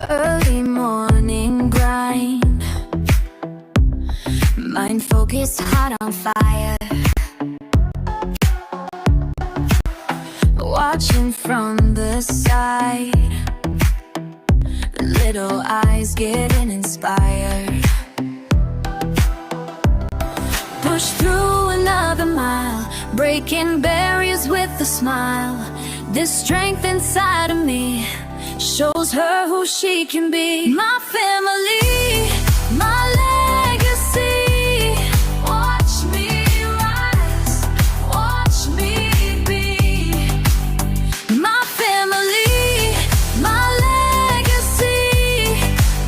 Early morning grind, mind focused, heart on fire. Watching from the side, little eyes getting inspired. Push through another mile, breaking barriers with a smile. This strength inside of me shows her who she can be. My family, my legacy. Watch me rise, watch me be. My family, my legacy.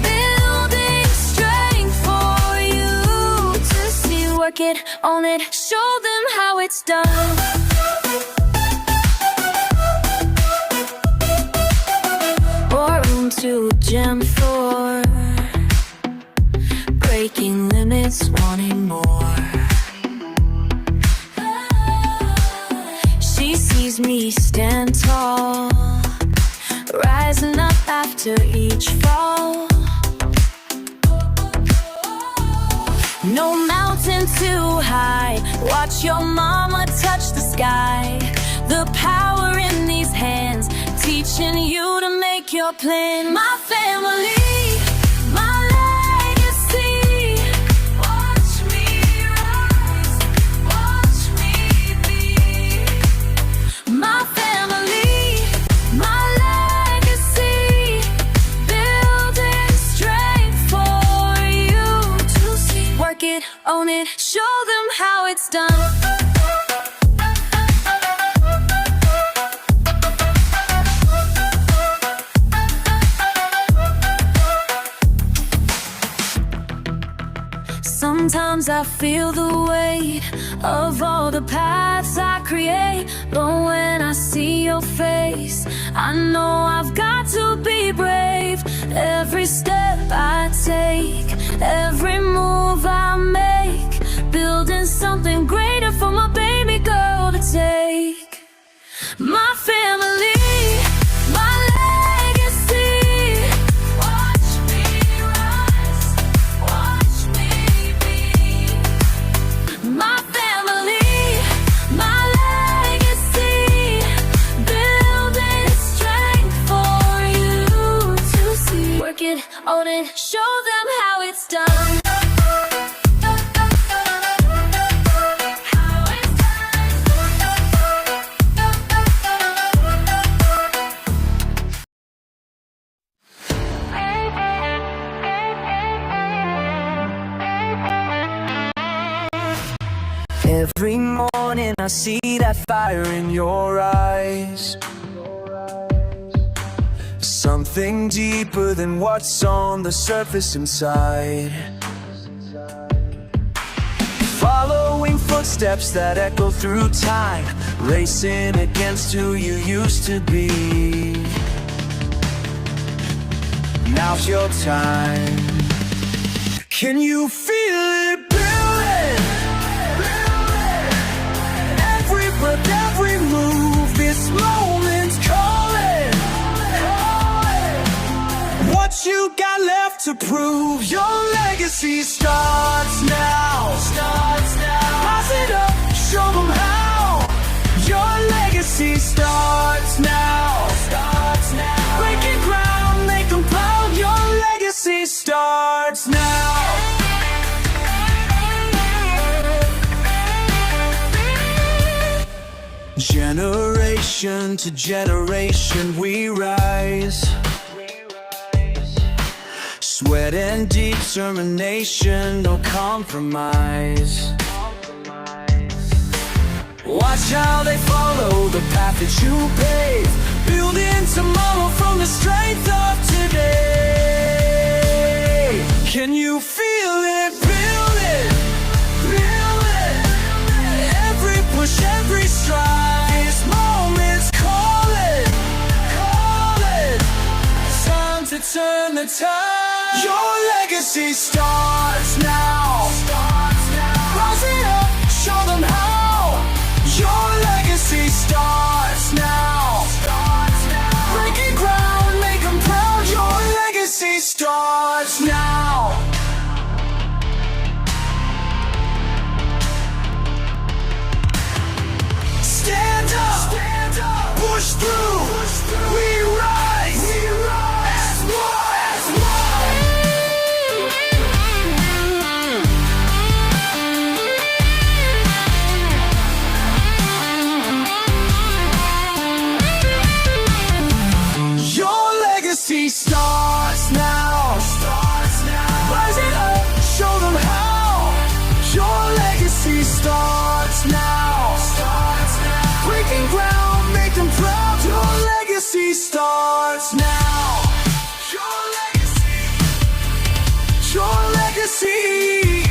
Building strength for you to see. Work it, own it, show them how it's done. To gem floor, breaking limits, wanting more. She sees me stand tall, rising up after each fall. No mountain too high, watch your mama touch the sky. The power in these hands, teaching you to make your plan. My family, my legacy. Watch me rise, watch me be. My family, my legacy. Building strength for you to see. Work it, own it, show them how it's done. Sometimes I feel the weight of all the paths I create, but when I see your face, I know I've got to be brave. Every step I take, every move I make, building something greater for my baby girl to take. My family, my legacy. Watch me rise, watch me be. My family, my legacy. Building strength for you to see. Work it, own it, show them how it's done. Every morning I see that fire in your eyes, something deeper than what's on the surface inside. Following footsteps that echo through time, racing against who you used to be. Now's your time. Can you feel it building? Every breath, every move, this moment's calling. What you got left to prove? Your legacy starts now. Pass it up, show them how. Your legacy starts now. Breaking ground, make them proud. Your legacy starts now. Generation to generation we rise, sweat and determination, no compromise. Watch how they follow the path that you pave, building tomorrow from the strength of today. Can you feel it building? Every push, every stride, this moment's calling. Time to turn the tide. Your legacy starts now. Rise it up, show them how. Your legacy starts now. Breaking ground, make them proud. Your legacy starts now. Stand up, push through, we rise, as one. Your legacy starts now. Rise it up, show them how. Your legacy starts now. Breaking ground, make them proud. Your legacy starts now. Your legacy. Your legacy.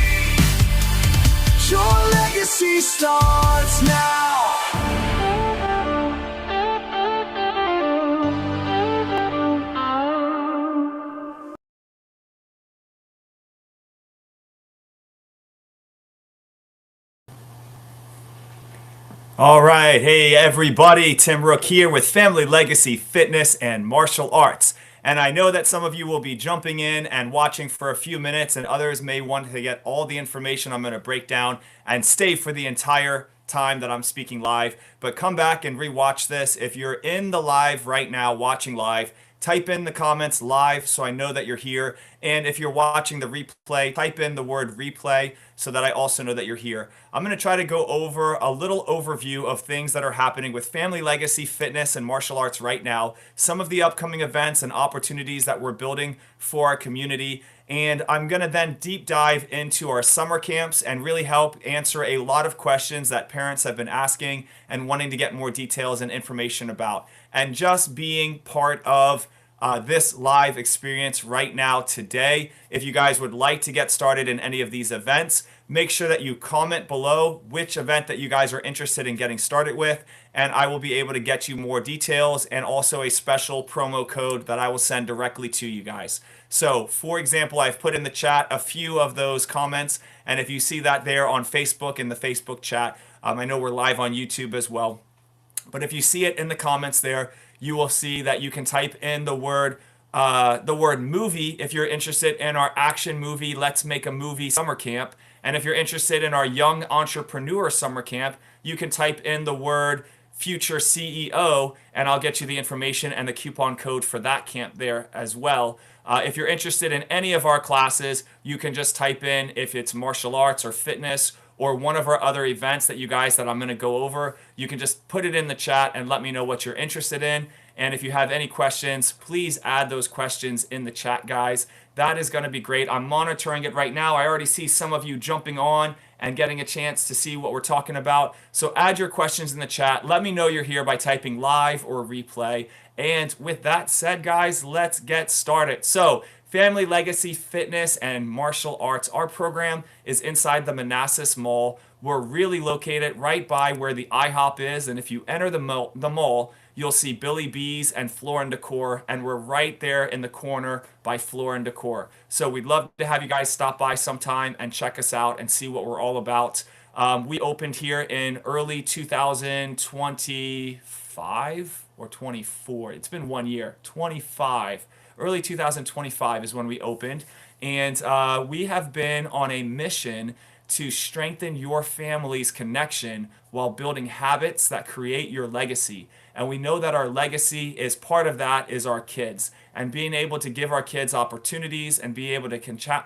Your legacy starts now. All right, hey everybody, Tim Rook here with Family Legacy Fitness and Martial Arts. And I know that some of you will be jumping in and watching for a few minutes, and others may want to get all the information I'm going to break down and stay for the entire time that I'm speaking live. But come back and rewatch this. If you're in the live right now, watching live, type in the comments live so I know that you're here. And if you're watching the replay, type in the word replay so that I also know that you're here. I'm going to try to go over a little overview of things that are happening with Family Legacy Fitness and Martial Arts right now, some of the upcoming events and opportunities that we're building for our community. And I'm going to then deep dive into our summer camps and really help answer a lot of questions that parents have been asking and wanting to get more details and information about. And just being part of this live experience right now today. If you guys would like to get started in any of these events, make sure that you comment below which event that you guys are interested in getting started with, and I will be able to get you more details and also a special promo code that I will send directly to you guys. So, for example, I've put in the chat a few of those comments, and if you see that there on Facebook in the Facebook chat, I know we're live on YouTube as well, but if you see it in the comments there, you will see that you can type in the word movie if you're interested in our action movie Let's Make a Movie summer camp. And if you're interested in our young entrepreneur summer camp, you can type in the word future CEO and I'll get you the information and the coupon code for that camp there as well. If you're interested in any of our classes, you can just type in if it's martial arts or fitness or one of our other events that you guys that I'm going to go over. You can just put it in the chat and let me know what you're interested in. And if you have any questions, please add those questions in the chat, guys. That is going to be great. I'm monitoring it right now. I already see some of you jumping on and getting a chance to see what we're talking about. So add your questions in the chat. Let me know you're here by typing live or replay. And with that said, guys, let's get started. So Family Legacy Fitness and Martial Arts. Our program is inside the Manassas Mall. We're really located right by where the IHOP is, and if you enter the mall, you'll see Billy B's and Floor and Decor, and we're right there in the corner by Floor and Decor. So we'd love to have you guys stop by sometime and check us out and see what we're all about. We opened here in early 2025 or 24. It's been 1 year, 25. Early 2025 is when we opened, and we have been on a mission to strengthen your family's connection while building habits that create your legacy. And we know that our legacy is part of that is our kids, and being able to give our kids opportunities and be able to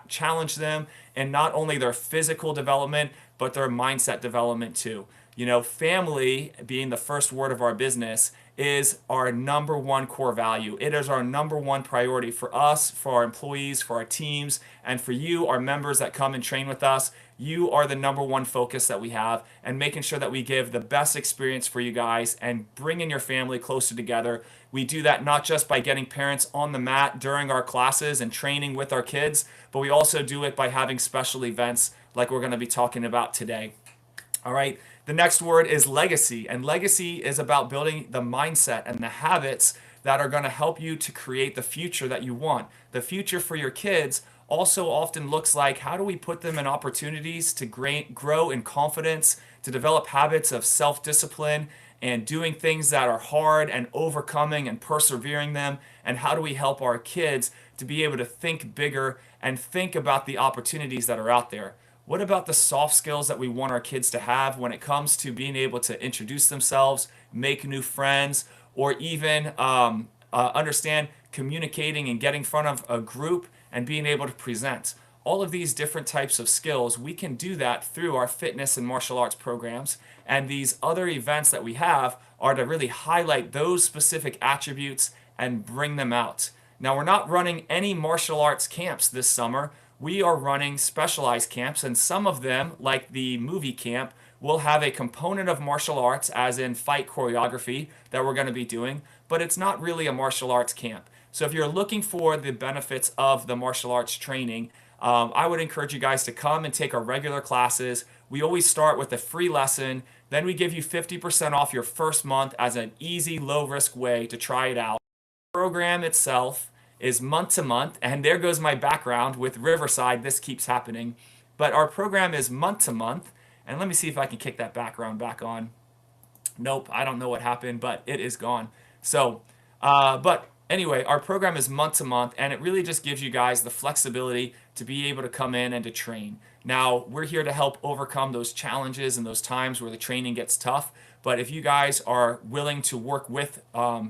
challenge them in not only their physical development, but their mindset development too. You know, family being the first word of our business is our number one core value. It is our number one priority for us, for our employees, for our teams, and for you, our members that come and train with us. You are the number one focus that we have, and making sure that we give the best experience for you guys and bringing your family closer together. We do that not just by getting parents on the mat during our classes and training with our kids, but we also do it by having special events like we're going to be talking about today. All right. The next word is legacy, and legacy is about building the mindset and the habits that are going to help you to create the future that you want. The future for your kids also often looks like how do we put them in opportunities to grow in confidence, to develop habits of self-discipline and doing things that are hard and overcoming and persevering them, and how do we help our kids to be able to think bigger and think about the opportunities that are out there. What about the soft skills that we want our kids to have when it comes to being able to introduce themselves, make new friends, or even understand communicating and getting in front of a group and being able to present? All of these different types of skills, we can do that through our fitness and martial arts programs. And these other events that we have are to really highlight those specific attributes and bring them out. Now, we're not running any martial arts camps this summer. We are running specialized camps, and some of them, like the movie camp, will have a component of martial arts, as in fight choreography, that we're going to be doing, but it's not really a martial arts camp. So if you're looking for the benefits of the martial arts training, I would encourage you guys to come and take our regular classes. We always start with a free lesson, then we give you 50% off your first month as an easy, low-risk way to try it out. The program itself is month to month, and there goes my background with Riverside. This keeps happening. But our program is month to month, and let me see if I can kick that background back on. Nope, I don't know what happened, but it is gone. So, but anyway, our program is month to month, and it really just gives you guys the flexibility to be able to come in and to train. Now, we're here to help overcome those challenges and those times where the training gets tough. But if you guys are willing to work with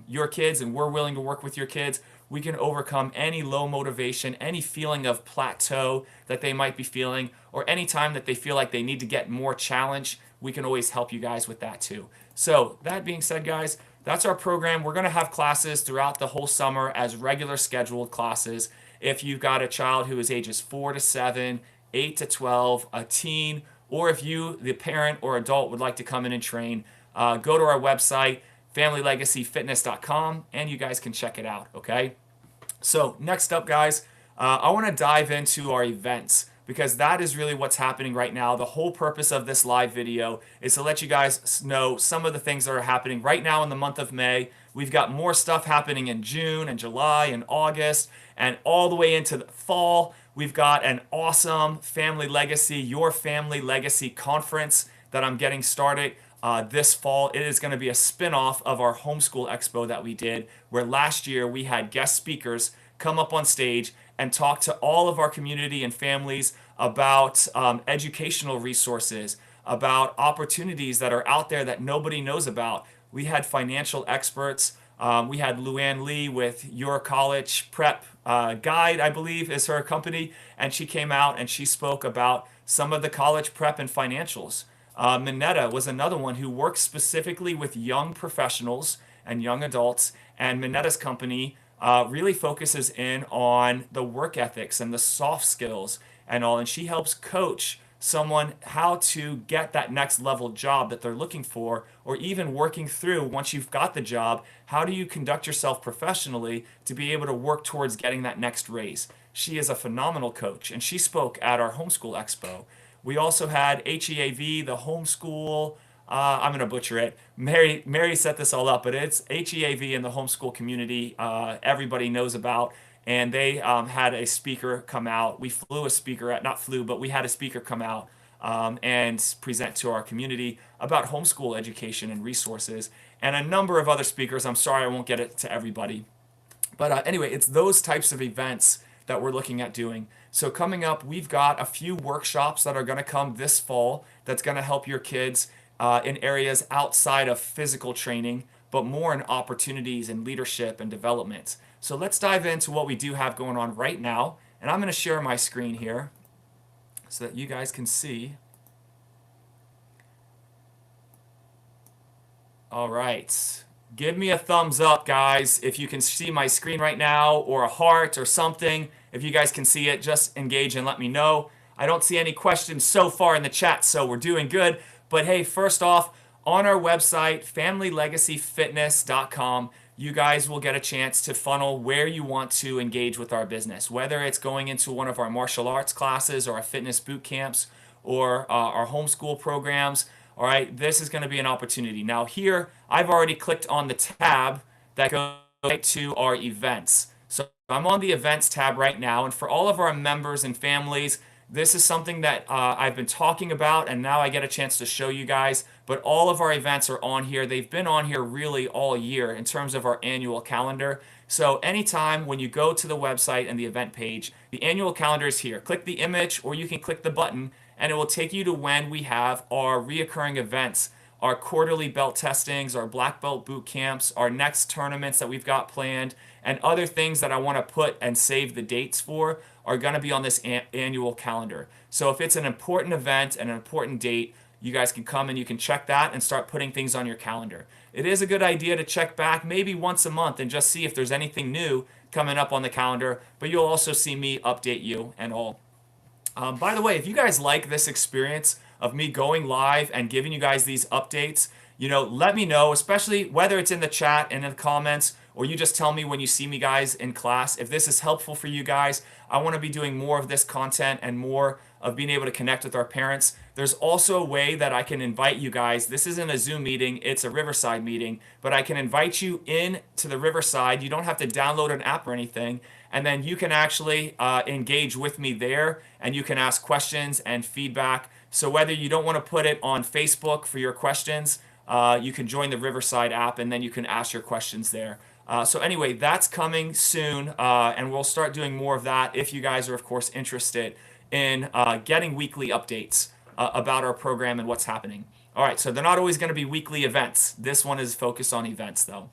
your kids, and we're willing to work with your kids, we can overcome any low motivation, any feeling of plateau that they might be feeling, or any time that they feel like they need to get more challenge. We can always help you guys with that too. So that being said, guys, that's our program. We're going to have classes throughout the whole summer as regular scheduled classes. If you've got a child who is ages 4 to 7, 8 to 12, a teen, or if you, the parent or adult, would like to come in and train, go to our website, familylegacyfitness.com, and you guys can check it out, okay? So next up, guys, I want to dive into our events, because that is really what's happening right now. The whole purpose of this live video is to let you guys know some of the things that are happening right now in the month of May. We've got more stuff happening in June and July and August and all the way into the fall. We've got an awesome Family Legacy, Your Family Legacy conference that I'm getting started this fall. It is going to be a spin-off of our Homeschool Expo that we did, where last year we had guest speakers come up on stage and talk to all of our community and families about educational resources, about opportunities that are out there that nobody knows about. We had financial experts. We had Luann Lee with Your College Prep Guide, I believe is her company, and she came out and she spoke about some of the college prep and financials. Minetta was another one who works specifically with young professionals and young adults, and Minetta's company really focuses in on the work ethics and the soft skills and all, and she helps coach someone how to get that next level job that they're looking for, or even working through, once you've got the job, how do you conduct yourself professionally to be able to work towards getting that next raise. She is a phenomenal coach, and she spoke at our Homeschool Expo. We also had HEAV, the homeschool, I'm going to butcher it. Mary set this all up, but it's HEAV in the homeschool community everybody knows about. And they had a speaker come out. We flew a speaker, not flew, but we had a speaker come out and present to our community about homeschool education and resources, and a number of other speakers. I'm sorry I won't get it to everybody. But anyway, it's those types of events that we're looking at doing. So coming up, we've got a few workshops that are going to come this fall that's going to help your kids in areas outside of physical training, but more in opportunities and leadership and development. So let's dive into what we do have going on right now. And I'm going to share my screen here so that you guys can see. All right. Give me a thumbs up, guys, if you can see my screen right now, or a heart or something. If you guys can see it, just engage and let me know. I don't see any questions so far in the chat, so we're doing good. But hey, first off, on our website, familylegacyfitness.com, you guys will get a chance to funnel where you want to engage with our business, whether it's going into one of our martial arts classes or our fitness boot camps or our homeschool programs. All right, this is going to be an opportunity. Now here, I've already clicked on the tab that goes right to our events. So I'm on the events tab right now, and for all of our members and families, this is something that I've been talking about, and now I get a chance to show you guys. But all of our events are on here. They've been on here really all year in terms of our annual calendar. So anytime when you go to the website and the event page, the annual calendar is here. Click the image, or you can click the button, and it will take you to when we have our reoccurring events, our quarterly belt testings, our black belt boot camps, our next tournaments that we've got planned, and other things that I want to put and save the dates for are going to be on this annual calendar. So if it's an important event and an important date, you guys can come and you can check that and start putting things on your calendar. It is a good idea to check back maybe once a month and just see if there's anything new coming up on the calendar, but you'll also see me update you and all. By the way, if you guys like this experience of me going live and giving you guys these updates, let me know, especially whether it's in the chat and in the comments, or you just tell me when you see me guys in class. If this is helpful for you guys, I want to be doing more of this content and more of being able to connect with our parents. There's also a way that I can invite you guys. This isn't a Zoom meeting, it's a Riverside meeting, but I can invite you in to the Riverside. You don't have to download an app or anything, and then you can actually engage with me there, and you can ask questions and feedback. So whether you don't want to put it on Facebook for your questions, you can join the Riverside app, and then you can ask your questions there. So anyway, that's coming soon, and we'll start doing more of that if you guys are, of course, interested in getting weekly updates about our program and what's happening. All right, so they're not always going to be weekly events. This one is focused on events, though.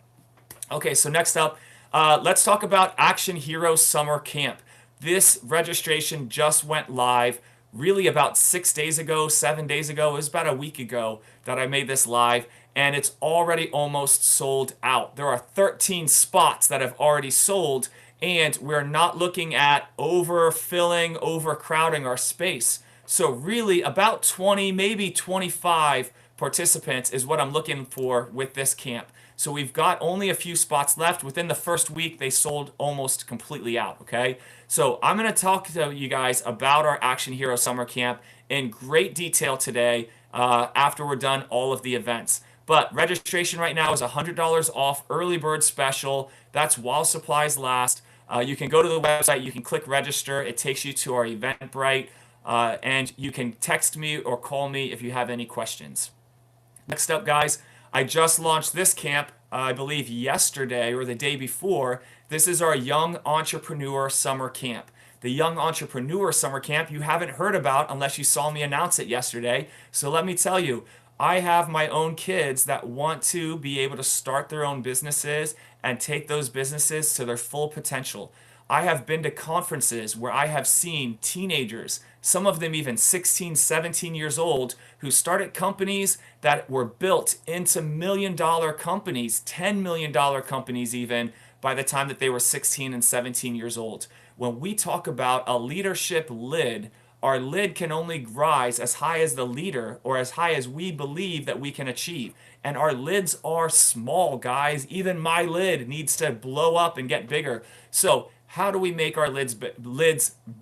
Okay, so next up, let's talk about Action Hero Summer Camp. This registration just went live really about 6 days ago, 7 days ago. It was about a week ago that I made this live, and it's already almost sold out. There are 13 spots that have already sold, and we're not looking at overfilling, overcrowding our space. So really about 20, maybe 25 participants is what I'm looking for with this camp. So we've got only a few spots left. Within the first week, they sold almost completely out, okay? So I'm going to talk to you guys about our Action Hero Summer Camp in great detail today after we're done all of the events. But registration right now is $100 off, early bird special. That's while supplies last. You can go to the website, you can click register. It takes you to our Eventbrite, and you can text me or call me if you have any questions. Next up, guys, I just launched this camp, I believe yesterday or the day before. This is our Young Entrepreneur Summer Camp. The Young Entrepreneur Summer Camp you haven't heard about unless you saw me announce it yesterday. So let me tell you, I have my own kids that want to be able to start their own businesses and take those businesses to their full potential. I have been to conferences where I have seen teenagers, some of them even 16, 17 years old, who started companies that were built into million-dollar companies, $10 million companies even, by the time that they were 16 and 17 years old. When we talk about a leadership lid, our lid can only rise as high as the leader or as high as we believe that we can achieve. And our lids are small, guys. Even my lid needs to blow up and get bigger. So how do we make our lids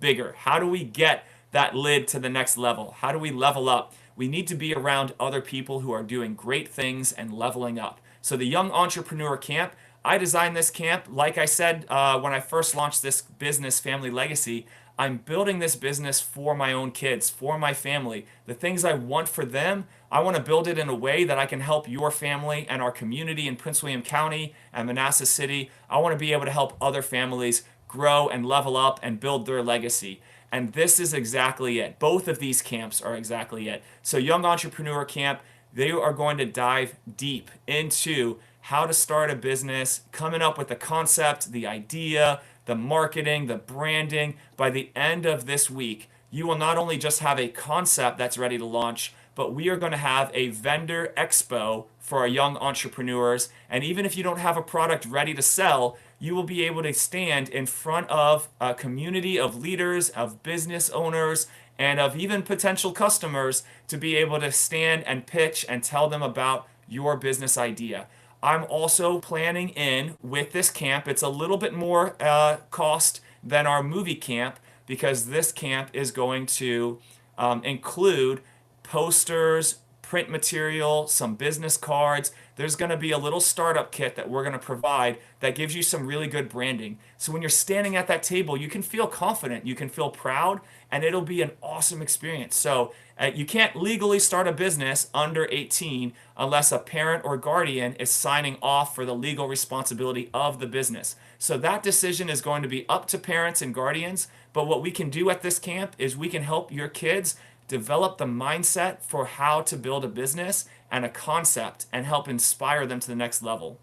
bigger? How do we get that lid to the next level? How do we level up? We need to be around other people who are doing great things and leveling up. So the Young Entrepreneur Camp, I designed this camp. Like I said, when I first launched this business, Family Legacy, I'm building this business for my own kids, for my family. The things I want for them, I want to build it in a way that I can help your family and our community in Prince William County and Manassas City. I want to be able to help other families grow and level up and build their legacy. And this is exactly it. Both of these camps are exactly it. So Young Entrepreneur Camp, they are going to dive deep into how to start a business, coming up with the concept, the idea, the marketing, the branding. By the end of this week, you will not only just have a concept that's ready to launch, but we are going to have a vendor expo for our young entrepreneurs. And even if you don't have a product ready to sell, you will be able to stand in front of a community of leaders, of business owners, and of even potential customers to be able to stand and pitch and tell them about your business idea. I'm also planning in with this camp, it's a little bit more cost than our movie camp, because this camp is going to include posters, print material, some business cards. There's going to be a little startup kit that we're going to provide that gives you some really good branding. So when you're standing at that table, you can feel confident, you can feel proud, and it'll be an awesome experience. So you can't legally start a business under 18 unless a parent or guardian is signing off for the legal responsibility of the business. So that decision is going to be up to parents and guardians. But what we can do at this camp is we can help your kids develop the mindset for how to build a business and a concept and help inspire them to the next level.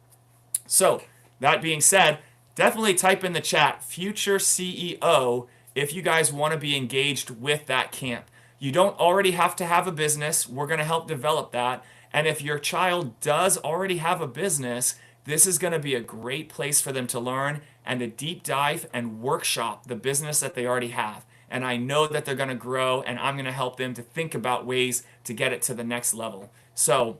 So that being said, definitely type in the chat future CEO if you guys want to be engaged with that camp. You don't already have to have a business. We're going to help develop that. And if your child does already have a business, this is going to be a great place for them to learn and to deep dive and workshop the business that they already have. And I know that they're going to grow, and I'm going to help them to think about ways to get it to the next level. So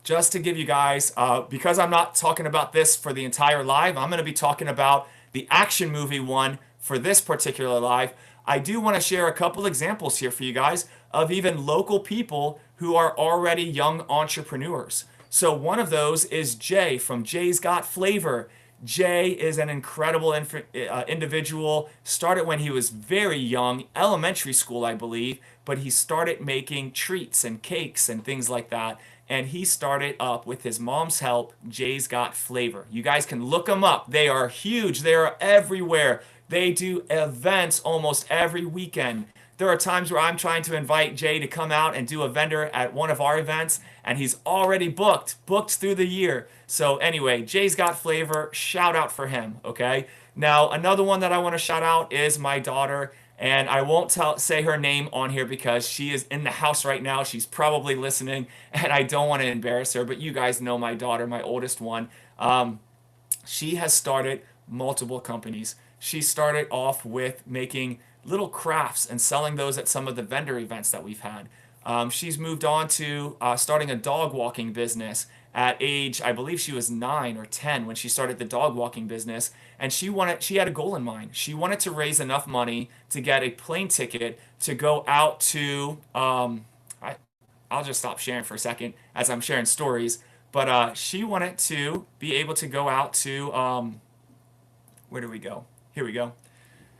just to give you guys, because I'm not talking about this for the entire live, I'm going to be talking about the action movie one for this particular live. I do want to share a couple examples here for you guys of even local people who are already young entrepreneurs. So one of those is Jay from Jay's Got Flavor. Jay is an incredible individual. Started when he was very young, elementary school, I believe, but he started making treats and cakes and things like that. And he started up with his mom's help, Jay's Got Flavor. You guys can look them up. They are huge. They are everywhere. They do events almost every weekend. There are times where I'm trying to invite Jay to come out and do a vendor at one of our events, and he's already booked through the year. So anyway, Jay's Got Flavor, shout out for him, okay? Now, another one that I want to shout out is my daughter, and I won't say her name on here because she is in the house right now. She's probably listening, and I don't want to embarrass her, but you guys know my daughter, my oldest one. She has started multiple companies. She started off with making little crafts and selling those at some of the vendor events that we've had. She's moved on to starting a dog walking business at age, I believe she was 9 or 10 when she started the dog walking business. And she had a goal in mind. She wanted to raise enough money to get a plane ticket to go out to, I'll just stop sharing for a second as I'm sharing stories. But she wanted to be able to go out to, where do we go? Here we go.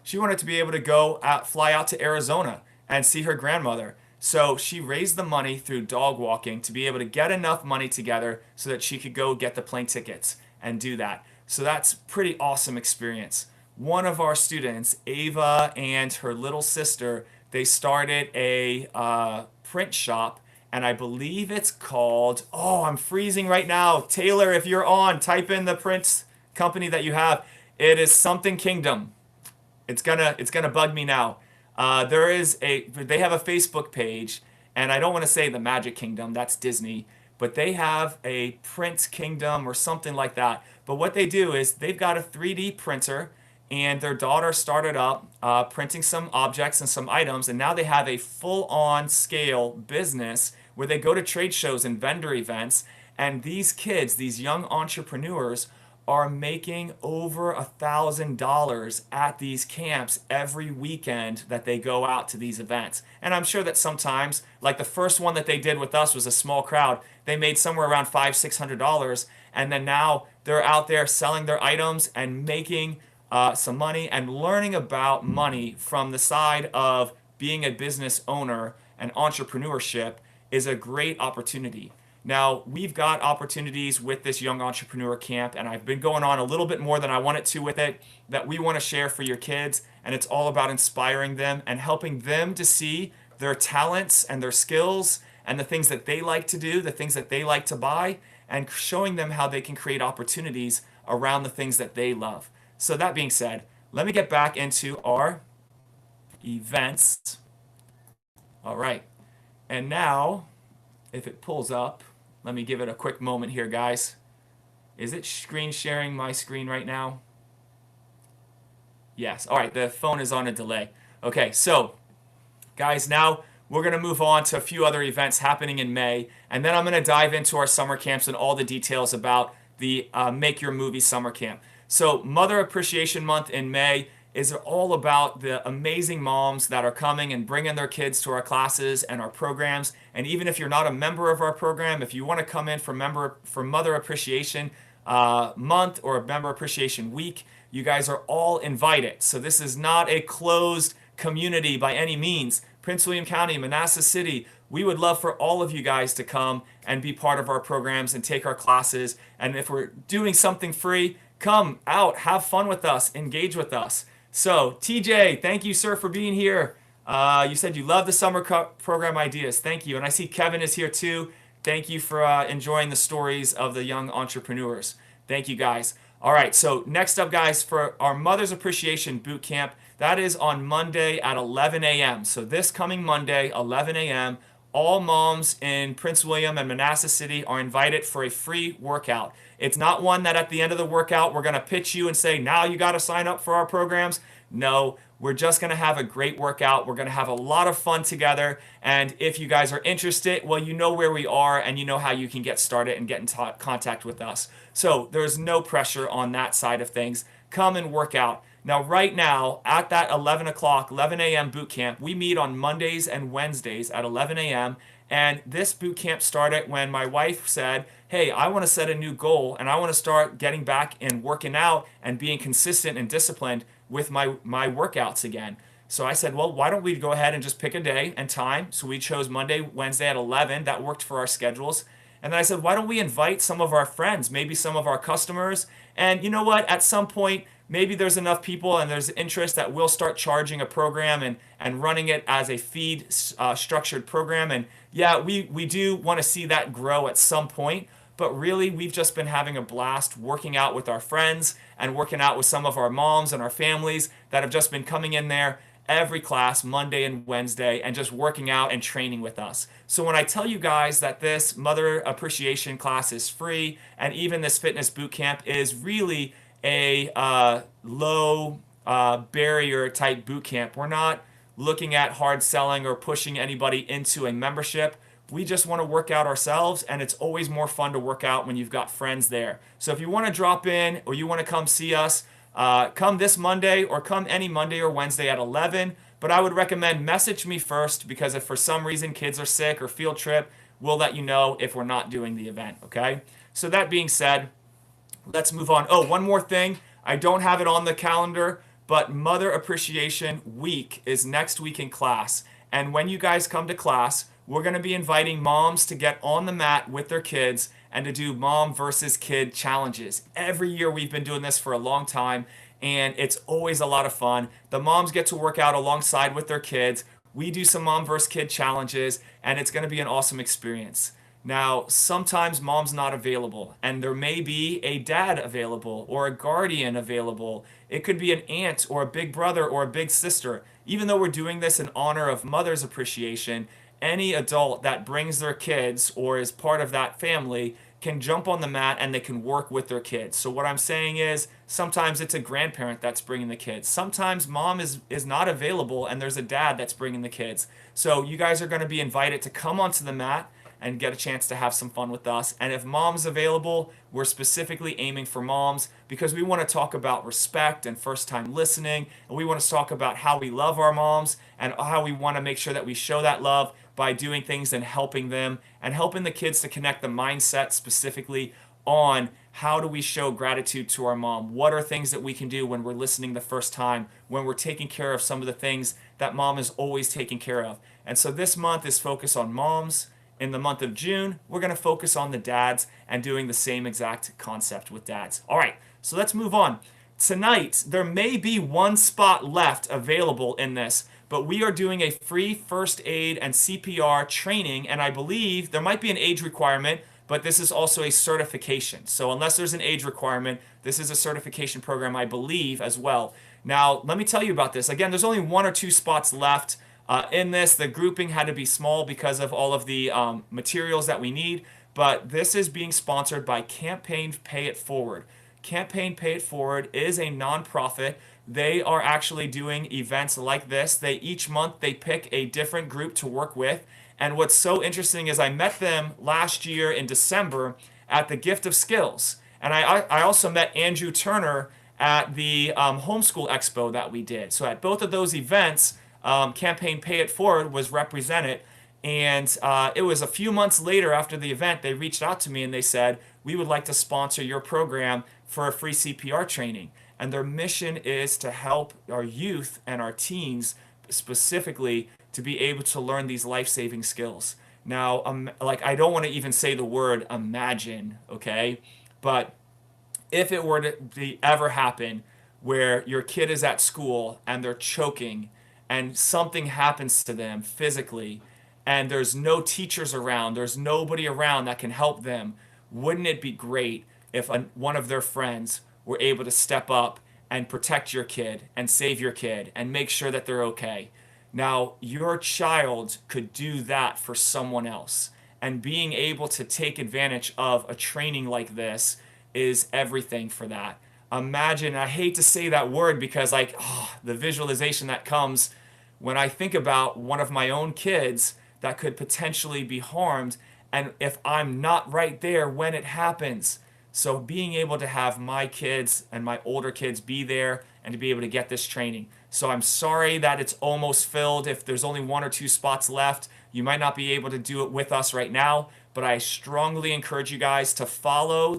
She wanted to be able to fly out to Arizona and see her grandmother. So she raised the money through dog walking to be able to get enough money together so that she could go get the plane tickets and do that. So that's a pretty awesome experience. One of our students, Ava, and her little sister, they started a print shop, and I believe it's called, oh, I'm freezing right now. Taylor, if you're on, type in the print company that you have. It is something Kingdom. It's gonna bug me now. They have a Facebook page, and I don't want to say the Magic Kingdom, that's Disney, but they have a Print Kingdom or something like that. But what they do is they've got a 3D printer, and their daughter started up printing some objects and some items, and now they have a full-on scale business where they go to trade shows and vendor events, and these kids, these young entrepreneurs, are making over $1,000 at these camps every weekend that they go out to these events. And I'm sure that sometimes, like the first one that they did with us was a small crowd, they made somewhere around $500-600, and then now they're out there selling their items and making some money and learning about money from the side of being a business owner and entrepreneurship is a great opportunity. Now, we've got opportunities with this Young Entrepreneur Camp, and I've been going on a little bit more than I wanted to with it, that we want to share for your kids, and it's all about inspiring them and helping them to see their talents and their skills and the things that they like to do, the things that they like to buy, and showing them how they can create opportunities around the things that they love. So that being said, let me get back into our events. All right, and now, if it pulls up, let me give it a quick moment here, guys. Is it screen sharing my screen right now? Yes. All right, the phone is on a delay. Okay, so guys, now we're going to move on to a few other events happening in May, and then I'm going to dive into our summer camps and all the details about the Make Your Movie Summer Camp. So Mother Appreciation Month in May is all about the amazing moms that are coming and bringing their kids to our classes and our programs. And even if you're not a member of our program, if you want to come in for Mother Appreciation Month or Member Appreciation Week, you guys are all invited. So this is not a closed community by any means. Prince William County, Manassas City, we would love for all of you guys to come and be part of our programs and take our classes. And if we're doing something free, come out, have fun with us, engage with us. So, TJ, thank you, sir, for being here. You said you love the summer program ideas. Thank you. And I see Kevin is here too. Thank you for enjoying the stories of the young entrepreneurs. Thank you, guys. All right, so next up, guys, for our Mother's Appreciation Boot Camp, that is on Monday at 11 a.m. So this coming Monday, 11 a.m., all moms in Prince William and Manassas City are invited for a free workout. It's not one that at the end of the workout, we're going to pitch you and say, now you got to sign up for our programs. No, we're just going to have a great workout. We're going to have a lot of fun together. And if you guys are interested, well, you know where we are and you know how you can get started and get in contact with us. So there's no pressure on that side of things. Come and work out. Now, right now, at that 11 a.m. boot camp, we meet on Mondays and Wednesdays at 11 a.m. And this boot camp started when my wife said, hey, I want to set a new goal and I want to start getting back and working out and being consistent and disciplined with my workouts again. So I said, well, why don't we go ahead and just pick a day and time? So we chose Monday, Wednesday at 11. That worked for our schedules. And then I said, why don't we invite some of our friends, maybe some of our customers? And you know what? At some point, maybe there's enough people and there's interest that we'll start charging a program and running it as a feed structured program. And yeah, we do want to see that grow at some point. But really, we've just been having a blast working out with our friends and working out with some of our moms and our families that have just been coming in there every class, Monday and Wednesday, and just working out and training with us. So when I tell you guys that this Mother Appreciation class is free, and even this fitness boot camp is really a low barrier type boot camp, we're not looking at hard selling or pushing anybody into a membership. We just want to work out ourselves, and it's always more fun to work out when you've got friends there. So if you want to drop in or you want to come see us, come this Monday or come any Monday or Wednesday at 11. But I would recommend message me first, because if for some reason kids are sick or field trip, we'll let you know if we're not doing the event, okay? So that being said, let's move on. Oh, one more thing. I don't have it on the calendar, but Mother Appreciation Week is next week in class. And when you guys come to class, we're going to be inviting moms to get on the mat with their kids and to do mom versus kid challenges. Every year we've been doing this for a long time, and it's always a lot of fun. The moms get to work out alongside with their kids. We do some mom versus kid challenges, and it's going to be an awesome experience. Now, sometimes mom's not available, and there may be a dad available or a guardian available. It could be an aunt or a big brother or a big sister. Even though we're doing this in honor of Mother's Appreciation, any adult that brings their kids or is part of that family can jump on the mat and they can work with their kids. So what I'm saying is, sometimes it's a grandparent that's bringing the kids. Sometimes mom is not available and there's a dad that's bringing the kids. So you guys are going to be invited to come onto the mat and get a chance to have some fun with us. And if mom's available, we're specifically aiming for moms because we want to talk about respect and first time listening. And we want to talk about how we love our moms and how we want to make sure that we show that love by doing things and helping them and helping the kids to connect the mindset specifically on how do we show gratitude to our mom? What are things that we can do when we're listening the first time, when we're taking care of some of the things that mom is always taking care of? And so this month is focused on moms. In the month of June, we're going to focus on the dads and doing the same exact concept with dads. All right, so let's move on. Tonight, there may be one spot left available in this, but we are doing a free first aid and CPR training, and I believe there might be an age requirement, but this is also a certification. So unless there's an age requirement, this is a certification program, I believe, as well. Now, let me tell you about this. Again, there's only 1 or 2 spots left. In this, the grouping had to be small because of all of the materials that we need, but this is being sponsored by Campaign Pay It Forward. Campaign Pay It Forward is a nonprofit. They are actually doing events like this. Each month they pick a different group to work with, and what's so interesting is I met them last year in December at the Gift of Skills, and I also met Andrew Turner at the homeschool expo that we did. So at both of those events, Campaign Pay It Forward was represented. And it was a few months later after the event, they reached out to me and they said, we would like to sponsor your program for a free CPR training. And their mission is to help our youth and our teens specifically to be able to learn these life-saving skills. Now, like, I don't want to even say the word imagine, okay? But if it were to ever happen where your kid is at school and they're choking and something happens to them physically and there's no teachers around, there's nobody around that can help them, wouldn't it be great if one of their friends were able to step up and protect your kid and save your kid and make sure that they're okay? Now, your child could do that for someone else. And being able to take advantage of a training like this is everything for that. Imagine, I hate to say that word because the visualization that comes when I think about one of my own kids that could potentially be harmed, and if I'm not right there when it happens. So being able to have my kids and my older kids be there and to be able to get this training. So I'm sorry that it's almost filled. If there's only 1 or 2 spots left, you might not be able to do it with us right now, but I strongly encourage you guys to follow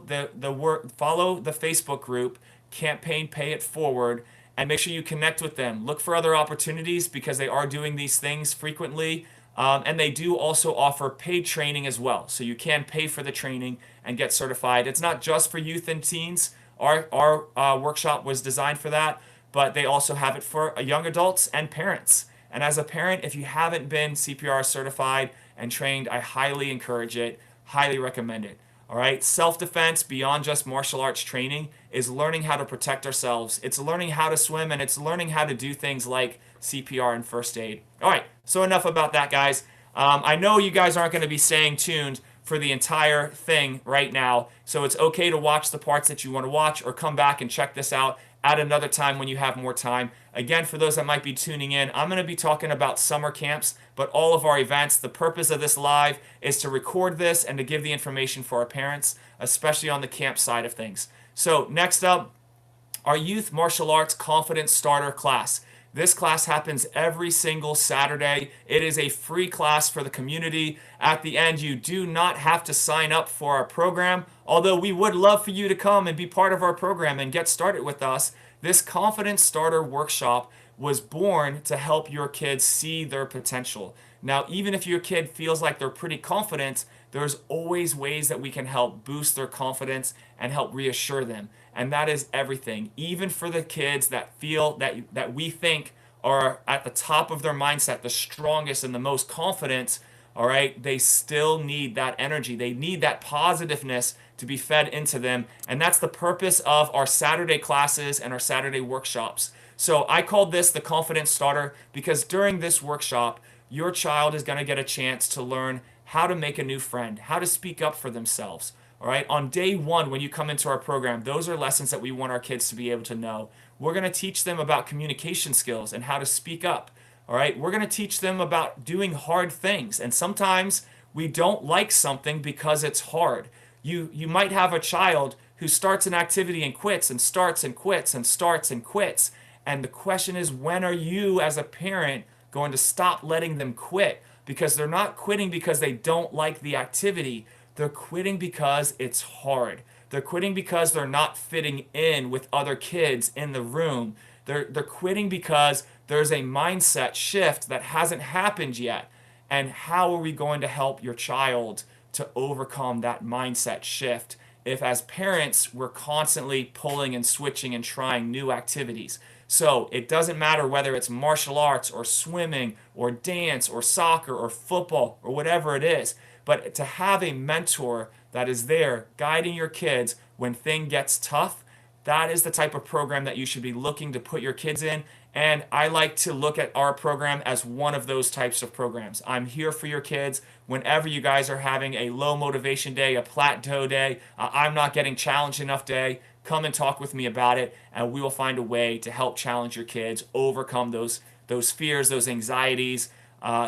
follow the Facebook group, Campaign Pay It Forward, and make sure you connect with them. Look for other opportunities because they are doing these things frequently. And they do also offer paid training as well. So you can pay for the training and get certified. It's not just for youth and teens. Our workshop was designed for that, but they also have it for young adults and parents. And as a parent, if you haven't been CPR certified and trained, I highly encourage it, highly recommend it. All right, self-defense beyond just martial arts training is learning how to protect ourselves. It's learning how to swim, and it's learning how to do things like CPR and first aid. All right, so enough about that, guys. I know you guys aren't going to be staying tuned for the entire thing right now, so it's okay to watch the parts that you want to watch or come back and check this out at another time when you have more time. Again, for those that might be tuning in, I'm going to be talking about summer camps, but all of our events. The purpose of this live is to record this and to give the information for our parents, especially on the camp side of things. So next up, our Youth Martial Arts Confidence Starter class. This class happens every single Saturday. It is a free class for the community. At the end, you do not have to sign up for our program, although we would love for you to come and be part of our program and get started with us. This Confidence Starter workshop was born to help your kids see their potential. Now, even if your kid feels like they're pretty confident, there's always ways that we can help boost their confidence and help reassure them. And that is everything. Even for the kids that feel that we think are at the top of their mindset, the strongest and the most confident, all right, they still need that energy. They need that positiveness to be fed into them. And that's the purpose of our Saturday classes and our Saturday workshops. So I called this the Confidence Starter because during this workshop, your child is going to get a chance to learn how to make a new friend, how to speak up for themselves. All right, on day 1, when you come into our program, those are lessons that we want our kids to be able to know. We're going to teach them about communication skills and how to speak up. All right, we're going to teach them about doing hard things. And sometimes we don't like something because it's hard. You might have a child who starts an activity and quits and starts and quits and starts and quits. And the question is, when are you as a parent going to stop letting them quit? Because they're not quitting because they don't like the activity. They're quitting because it's hard. They're quitting because they're not fitting in with other kids in the room. They're quitting because there's a mindset shift that hasn't happened yet. And how are we going to help your child to overcome that mindset shift if as parents we're constantly pulling and switching and trying new activities? So it doesn't matter whether it's martial arts or swimming or dance or soccer or football or whatever it is, but to have a mentor that is there guiding your kids when things gets tough, that is the type of program that you should be looking to put your kids in. And I like to look at our program as one of those types of programs. I'm here for your kids whenever you guys are having a low motivation day, a plateau day, I'm not getting challenged enough day. Come and talk with me about it, and we will find a way to help challenge your kids, overcome those fears, those anxieties,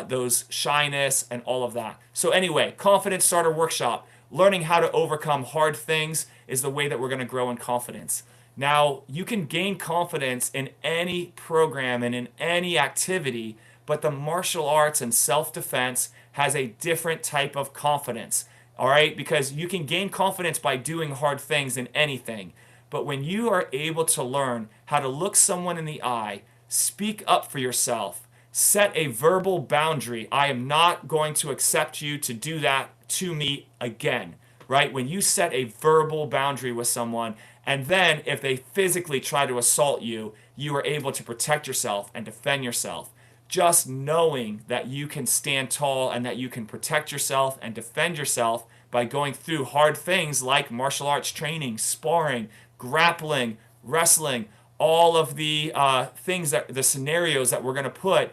those shyness, and all of that. So anyway, Confidence Starter Workshop. Learning how to overcome hard things is the way that we're going to grow in confidence. Now, you can gain confidence in any program and in any activity, but the martial arts and self-defense has a different type of confidence. All right? Because you can gain confidence by doing hard things in anything. But when you are able to learn how to look someone in the eye, speak up for yourself, set a verbal boundary. I am not going to accept you to do that to me again, right? When you set a verbal boundary with someone, and then if they physically try to assault you, you are able to protect yourself and defend yourself. Just knowing that you can stand tall and that you can protect yourself and defend yourself by going through hard things like martial arts training, sparring, grappling, wrestling, all of the things that the scenarios that we're going to put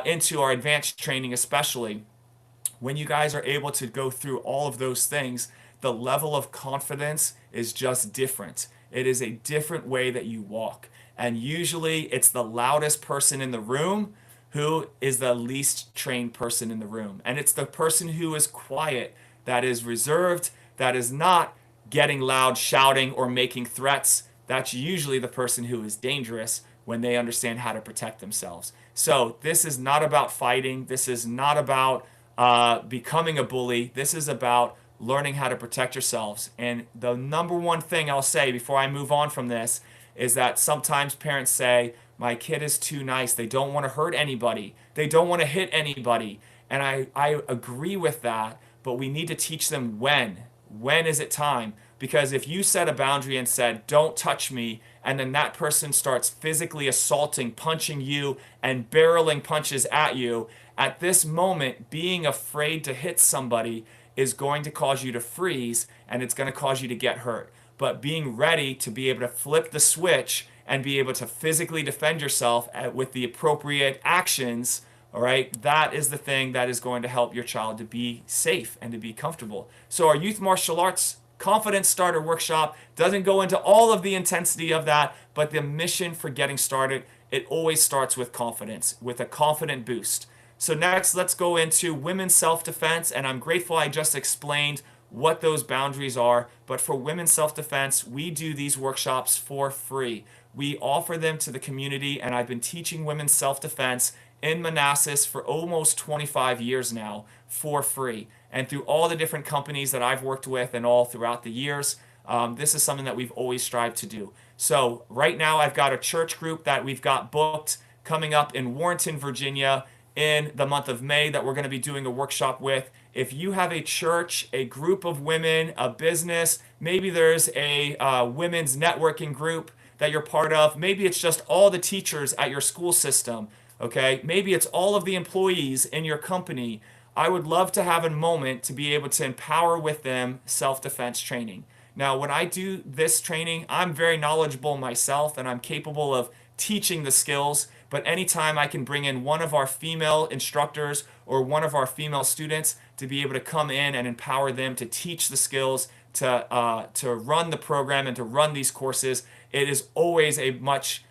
into our advanced training, especially when you guys are able to go through all of those things, the level of confidence is just different. It is a different way that you walk. And usually it's the loudest person in the room who is the least trained person in the room. And it's the person who is quiet, that is reserved, that is not getting loud, shouting, or making threats. That's usually the person who is dangerous when they understand how to protect themselves. So this is not about fighting. This is not about becoming a bully. This is about learning how to protect yourselves. And the number one thing I'll say before I move on from this is that sometimes parents say, my kid is too nice. They don't want to hurt anybody. They don't want to hit anybody. And I agree with that, but we need to teach them when. When is it time? Because if you set a boundary and said, don't touch me, and then that person starts physically assaulting, punching you, and barreling punches at you, at this moment, being afraid to hit somebody is going to cause you to freeze, and it's going to cause you to get hurt. But being ready to be able to flip the switch and be able to physically defend yourself with the appropriate actions, all right, that is the thing that is going to help your child to be safe and to be comfortable. So our youth martial arts confidence starter workshop doesn't go into all of the intensity of that, but the mission for getting started, it always starts with confidence, with a confident boost. So next, let's go into women's self-defense, and I'm grateful I just explained what those boundaries are, but for women's self-defense, we do these workshops for free. We offer them to the community, and I've been teaching women's self-defense in Manassas for almost 25 years now for free. And through all the different companies that I've worked with and all throughout the years, this is something that we've always strived to do. So right now I've got a church group that we've got booked coming up in Warrenton, Virginia in the month of May that we're going to be doing a workshop with. If you have a church, a group of women, a business, maybe there's a women's networking group that you're part of, maybe it's just all the teachers at your school system, okay? Maybe it's all of the employees in your company. I would love to have a moment to be able to empower with them self-defense training. Now, when I do this training, I'm very knowledgeable myself and I'm capable of teaching the skills, but anytime I can bring in one of our female instructors or one of our female students to be able to come in and empower them to teach the skills, to run the program and to run these courses, it is always a much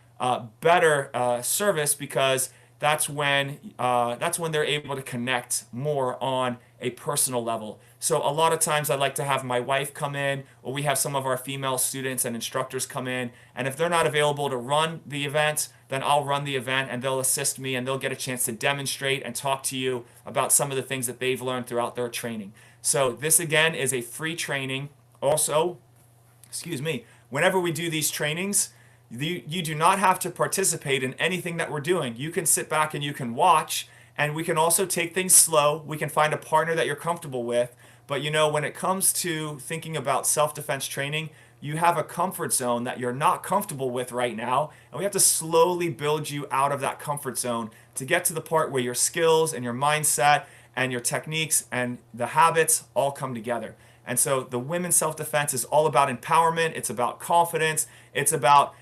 better service, because that's when they're able to connect more on a personal level. So a lot of times I like to have my wife come in, or we have some of our female students and instructors come in, and if they're not available to run the event, then I'll run the event and they'll assist me and they'll get a chance to demonstrate and talk to you about some of the things that they've learned throughout their training. So this again is a free training. Also, whenever we do these trainings, you do not have to participate in anything that we're doing. You can sit back and you can watch, and we can also take things slow. We can find a partner that you're comfortable with. But you know, when it comes to thinking about self-defense training, you have a comfort zone that you're not comfortable with right now, and we have to slowly build you out of that comfort zone to get to the part where your skills and your mindset and your techniques and the habits all come together. And so the women's self-defense is all about empowerment. It's about confidence. It's about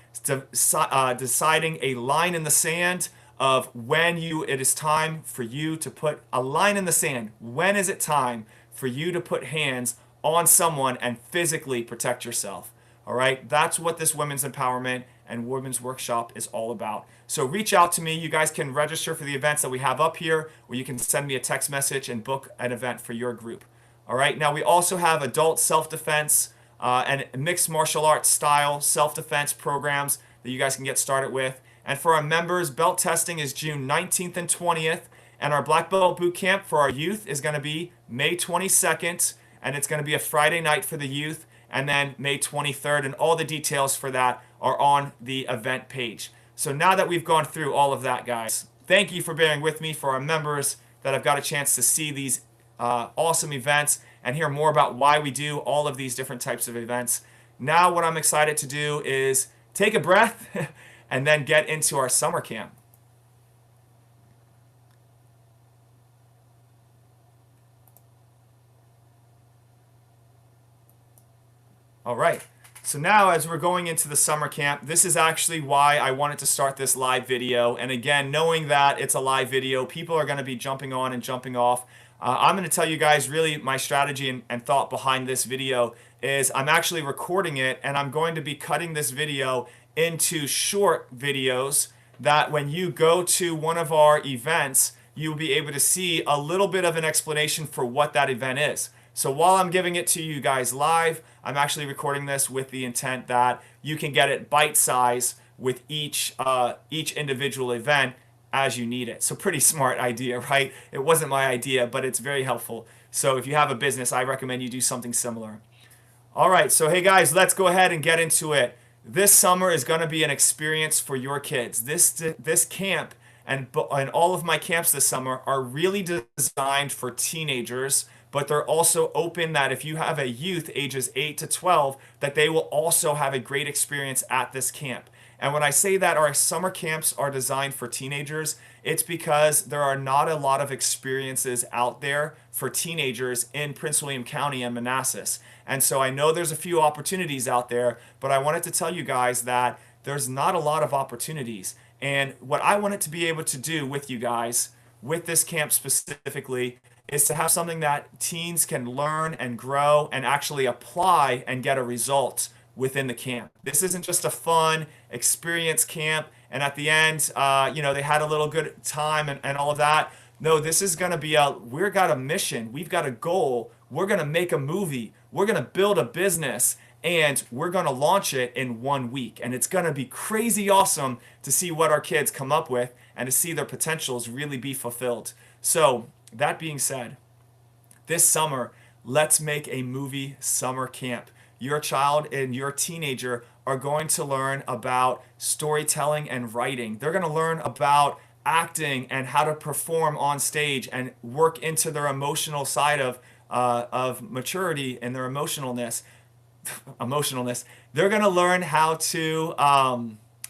deciding a line in the sand of when it is time for you to put a line in the sand. When is it time for you to put hands on someone and physically protect yourself? All right, that's what this women's empowerment and women's workshop is all about. So reach out to me. You guys can register for the events that we have up here, or you can send me a text message and book an event for your group. All right, now we also have adult self-defense and mixed martial arts style self-defense programs that you guys can get started with. And for our members, belt testing is June 19th and 20th. And our Black Belt Boot Camp for our youth is going to be May 22nd. And it's going to be a Friday night for the youth. And then May 23rd. And all the details for that are on the event page. So now that we've gone through all of that, guys, thank you for bearing with me. For our members that have got a chance to see these awesome events and hear more about why we do all of these different types of events. Now what I'm excited to do is take a breath and then get into our summer camp. All right, so now as we're going into the summer camp, this is actually why I wanted to start this live video. And again, knowing that it's a live video, people are going to be jumping on and jumping off. I'm going to tell you guys really my strategy and thought behind this video is I'm actually recording it, and I'm going to be cutting this video into short videos that when you go to one of our events, you'll be able to see a little bit of an explanation for what that event is. So while I'm giving it to you guys live, I'm actually recording this with the intent that you can get it bite size with each individual event as you need it. So pretty smart idea, right? It wasn't my idea, but it's very helpful. So if you have a business, I recommend you do something similar. All right, so hey guys, let's go ahead and get into it. This summer is going to be an experience for your kids. This camp and all of my camps this summer are really designed for teenagers, but they're also open that if you have a youth ages 8 to 12, that they will also have a great experience at this camp. And when I say that our summer camps are designed for teenagers, it's because there are not a lot of experiences out there for teenagers in Prince William County and Manassas. And so I know there's a few opportunities out there, but I wanted to tell you guys that there's not a lot of opportunities. And what I wanted to be able to do with you guys, with this camp specifically, is to have something that teens can learn and grow and actually apply and get a result within the camp. This isn't just a fun experience camp and at the end, they had a little good time and all of that. No, this is going to be we've got a mission. We've got a goal. We're going to make a movie. We're going to build a business and we're going to launch it in 1 week. And it's going to be crazy awesome to see what our kids come up with and to see their potentials really be fulfilled. So that being said, this summer, let's make a movie summer camp. Your child and your teenager are going to learn about storytelling and writing. They're going to learn about acting and how to perform on stage and work into their emotional side of maturity and their emotionalness. They're going to learn how to.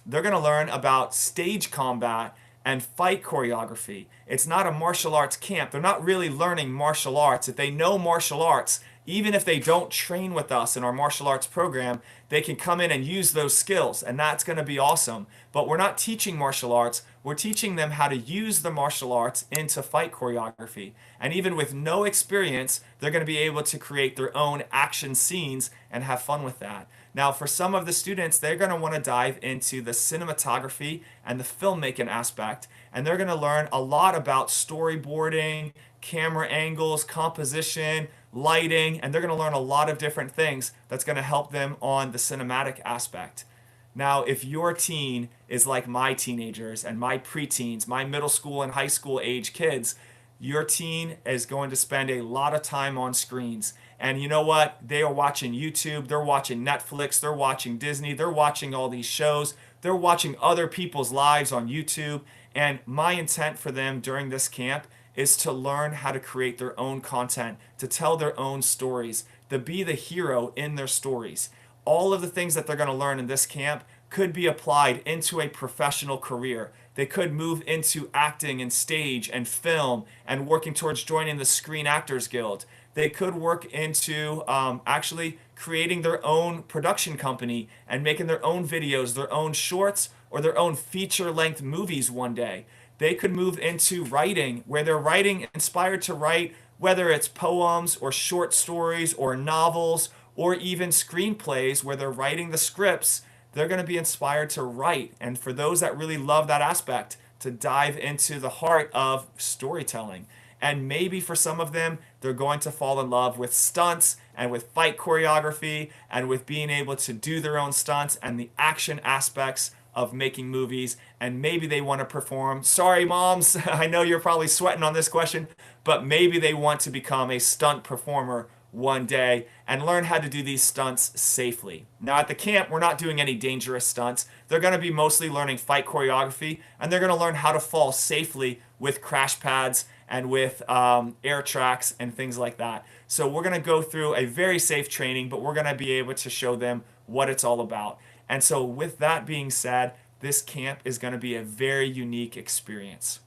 They're going to learn about stage combat and fight choreography. It's not a martial arts camp. They're not really learning martial arts. If they know martial arts, even if they don't train with us in our martial arts program, they can come in and use those skills, and that's going to be awesome. But we're not teaching martial arts. We're teaching them how to use the martial arts into fight choreography. And even with no experience, they're going to be able to create their own action scenes and have fun with that. Now, for some of the students, they're going to want to dive into the cinematography and the filmmaking aspect, and they're going to learn a lot about storyboarding, camera angles, composition, lighting, and they're going to learn a lot of different things that's going to help them on the cinematic aspect. Now, if your teen is like my teenagers and my preteens, my middle school and high school age kids, your teen is going to spend a lot of time on screens. And you know what? They are watching YouTube, they're watching Netflix, they're watching Disney, they're watching all these shows, they're watching other people's lives on YouTube. And my intent for them during this camp is to learn how to create their own content, to tell their own stories, to be the hero in their stories. All of the things that they're going to learn in this camp could be applied into a professional career. They could move into acting and stage and film and working towards joining the Screen Actors Guild. They could work into actually creating their own production company and making their own videos, their own shorts, or their own feature-length movies one day. They could move into writing, where they're writing, inspired to write, whether it's poems or short stories or novels or even screenplays where they're writing the scripts. They're going to be inspired to write. And for those that really love that aspect, to dive into the heart of storytelling. And maybe for some of them, they're going to fall in love with stunts and with fight choreography and with being able to do their own stunts and the action aspects of making movies. And maybe they want to perform. Sorry, moms, I know you're probably sweating on this question, but maybe they want to become a stunt performer one day and learn how to do these stunts safely. Now at the camp, we're not doing any dangerous stunts. They're going to be mostly learning fight choreography, and they're going to learn how to fall safely with crash pads and with air tracks and things like that. So we're going to go through a very safe training, but we're going to be able to show them what it's all about. And so with that being said, this camp is going to be a very unique experience.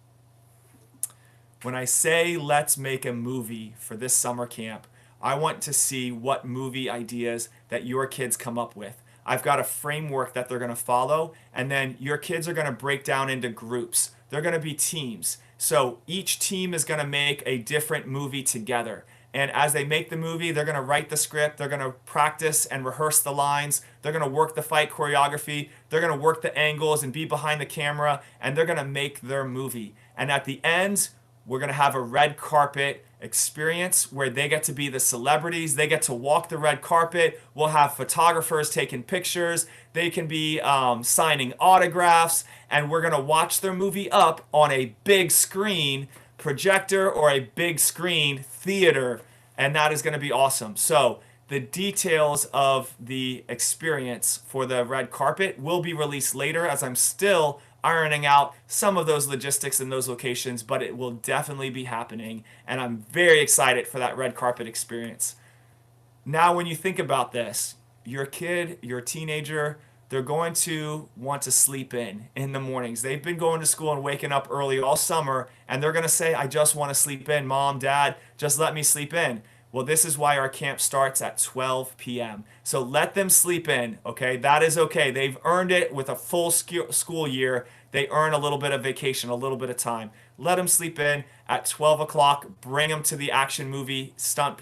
When I say let's make a movie for this summer camp, I want to see what movie ideas that your kids come up with. I've got a framework that they're going to follow, and then your kids are going to break down into groups. They're going to be teams. So each team is going to make a different movie together. And as they make the movie, they're going to write the script, they're going to practice and rehearse the lines, they're going to work the fight choreography, they're going to work the angles and be behind the camera, and they're going to make their movie. And at the end, we're going to have a red carpet experience where they get to be the celebrities. They get to walk the red carpet. We'll have photographers taking pictures. They can be signing autographs. And we're going to watch their movie up on a big screen projector or a big screen theater. And that is going to be awesome. So the details of the experience for the red carpet will be released later, as I'm still ironing out some of those logistics in those locations, but it will definitely be happening, and I'm very excited for that red carpet experience. Now, when you think about this, your kid, your teenager, they're going to want to sleep in the mornings. They've been going to school and waking up early all summer, and they're going to say, I just want to sleep in. Mom, Dad, just let me sleep in. Well, this is why our camp starts at 12 p.m. So let them sleep in, okay? That is okay. They've earned it with a full school year. They earn a little bit of vacation, a little bit of time. Let them sleep in at 12 o'clock. Bring them to the action movie stunt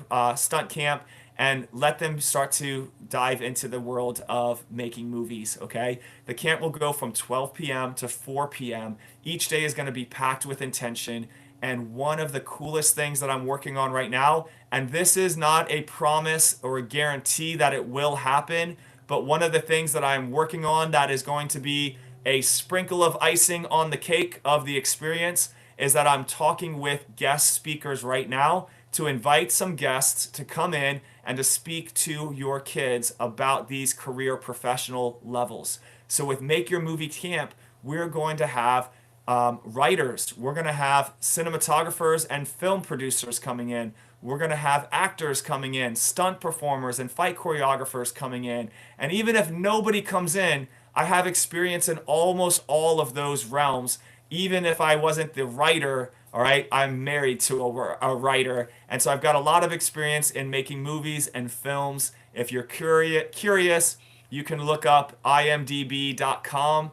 camp, and let them start to dive into the world of making movies, okay? The camp will go from 12 p.m. to 4 p.m. Each day is going to be packed with intention. And one of the coolest things that I'm working on right now, and this is not a promise or a guarantee that it will happen, but one of the things that I'm working on that is going to be a sprinkle of icing on the cake of the experience is that I'm talking with guest speakers right now to invite some guests to come in and to speak to your kids about these career professional levels. So with Make Your Movie Camp, we're going to have writers, we're going to have cinematographers and film producers coming in, we're going to have actors coming in, stunt performers and fight choreographers coming in. And even if nobody comes in, I have experience in almost all of those realms. Even if I wasn't the writer, all right, I'm married to a writer. And so I've got a lot of experience in making movies and films. If you're curious, you can look up imdb.com/Tim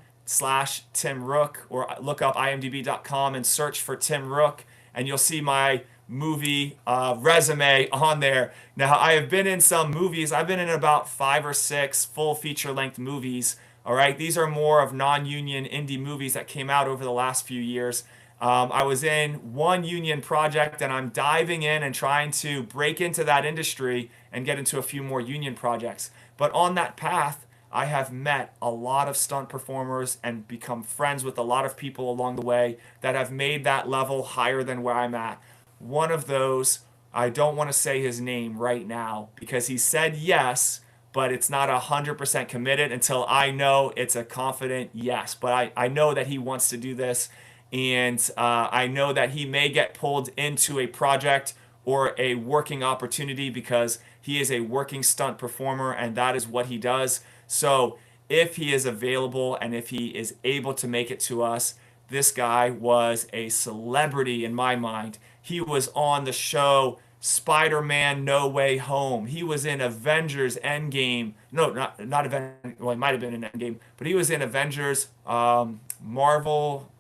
Rook, or look up imdb.com and search for Tim Rook, and you'll see my movie resume on there. Now, I have been in some movies. I've been in about 5 or 6 full feature-length movies. All right, these are more of non-union indie movies that came out over the last few years. I was in one union project, and I'm diving in and trying to break into that industry and get into a few more union projects. But on that path, I have met a lot of stunt performers and become friends with a lot of people along the way that have made that level higher than where I'm at. One of those, I don't want to say his name right now because he said yes, but it's not 100% committed until I know it's a confident yes. But I know that he wants to do this, and I know that he may get pulled into a project or a working opportunity because he is a working stunt performer, and that is what he does. So if he is available and if he is able to make it to us, this guy was a celebrity in my mind. He was on the show Spider-Man No Way Home. He was in Avengers Endgame. No, not Avengers. Well, he might have been in Endgame, but he was in Avengers Marvel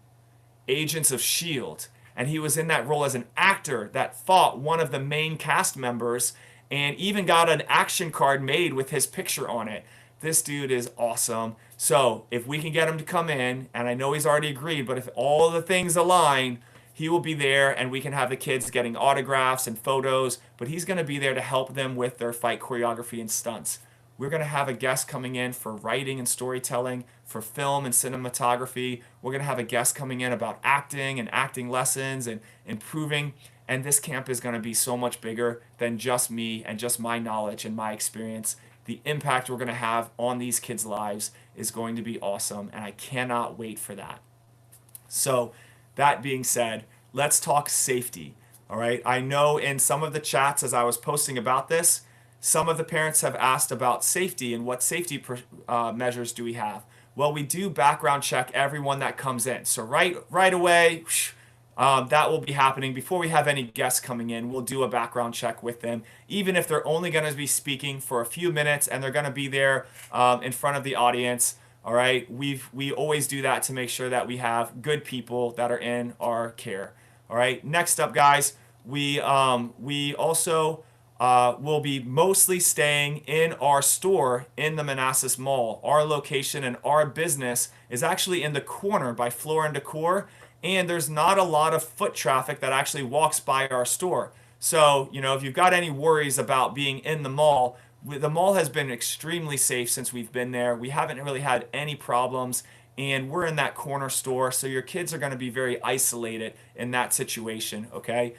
Agents of S.H.I.E.L.D. And he was in that role as an actor that fought one of the main cast members and even got an action card made with his picture on it. This dude is awesome. So if we can get him to come in, and I know he's already agreed, but if all the things align, He will be there, and we can have the kids getting autographs and photos, but he's going to be there to help them with their fight choreography and stunts. We're going to have a guest coming in for writing and storytelling, for film and cinematography. We're going to have a guest coming in about acting and acting lessons and improving. And this camp is going to be so much bigger than just me and just my knowledge and my experience. The impact we're going to have on these kids' lives is going to be awesome, and I cannot wait for that. So, that being said, let's talk safety. All right. I know in some of the chats as I was posting about this, some of the parents have asked about safety and what safety measures do we have. Well, we do background check everyone that comes in. So right away, that will be happening before we have any guests coming in. We'll do a background check with them, even if they're only going to be speaking for a few minutes and they're going to be there in front of the audience. All right, we always do that to make sure that we have good people that are in our care. All right, next up, guys, we also will be mostly staying in our store in the Manassas Mall. Our location and our business is actually in the corner by Floor and Decor, and there's not a lot of foot traffic that actually walks by our store. So, if you've got any worries about being in the mall has been extremely safe since we've been there. We haven't really had any problems, and we're in that corner store, so your kids are going to be very isolated in that situation, okay?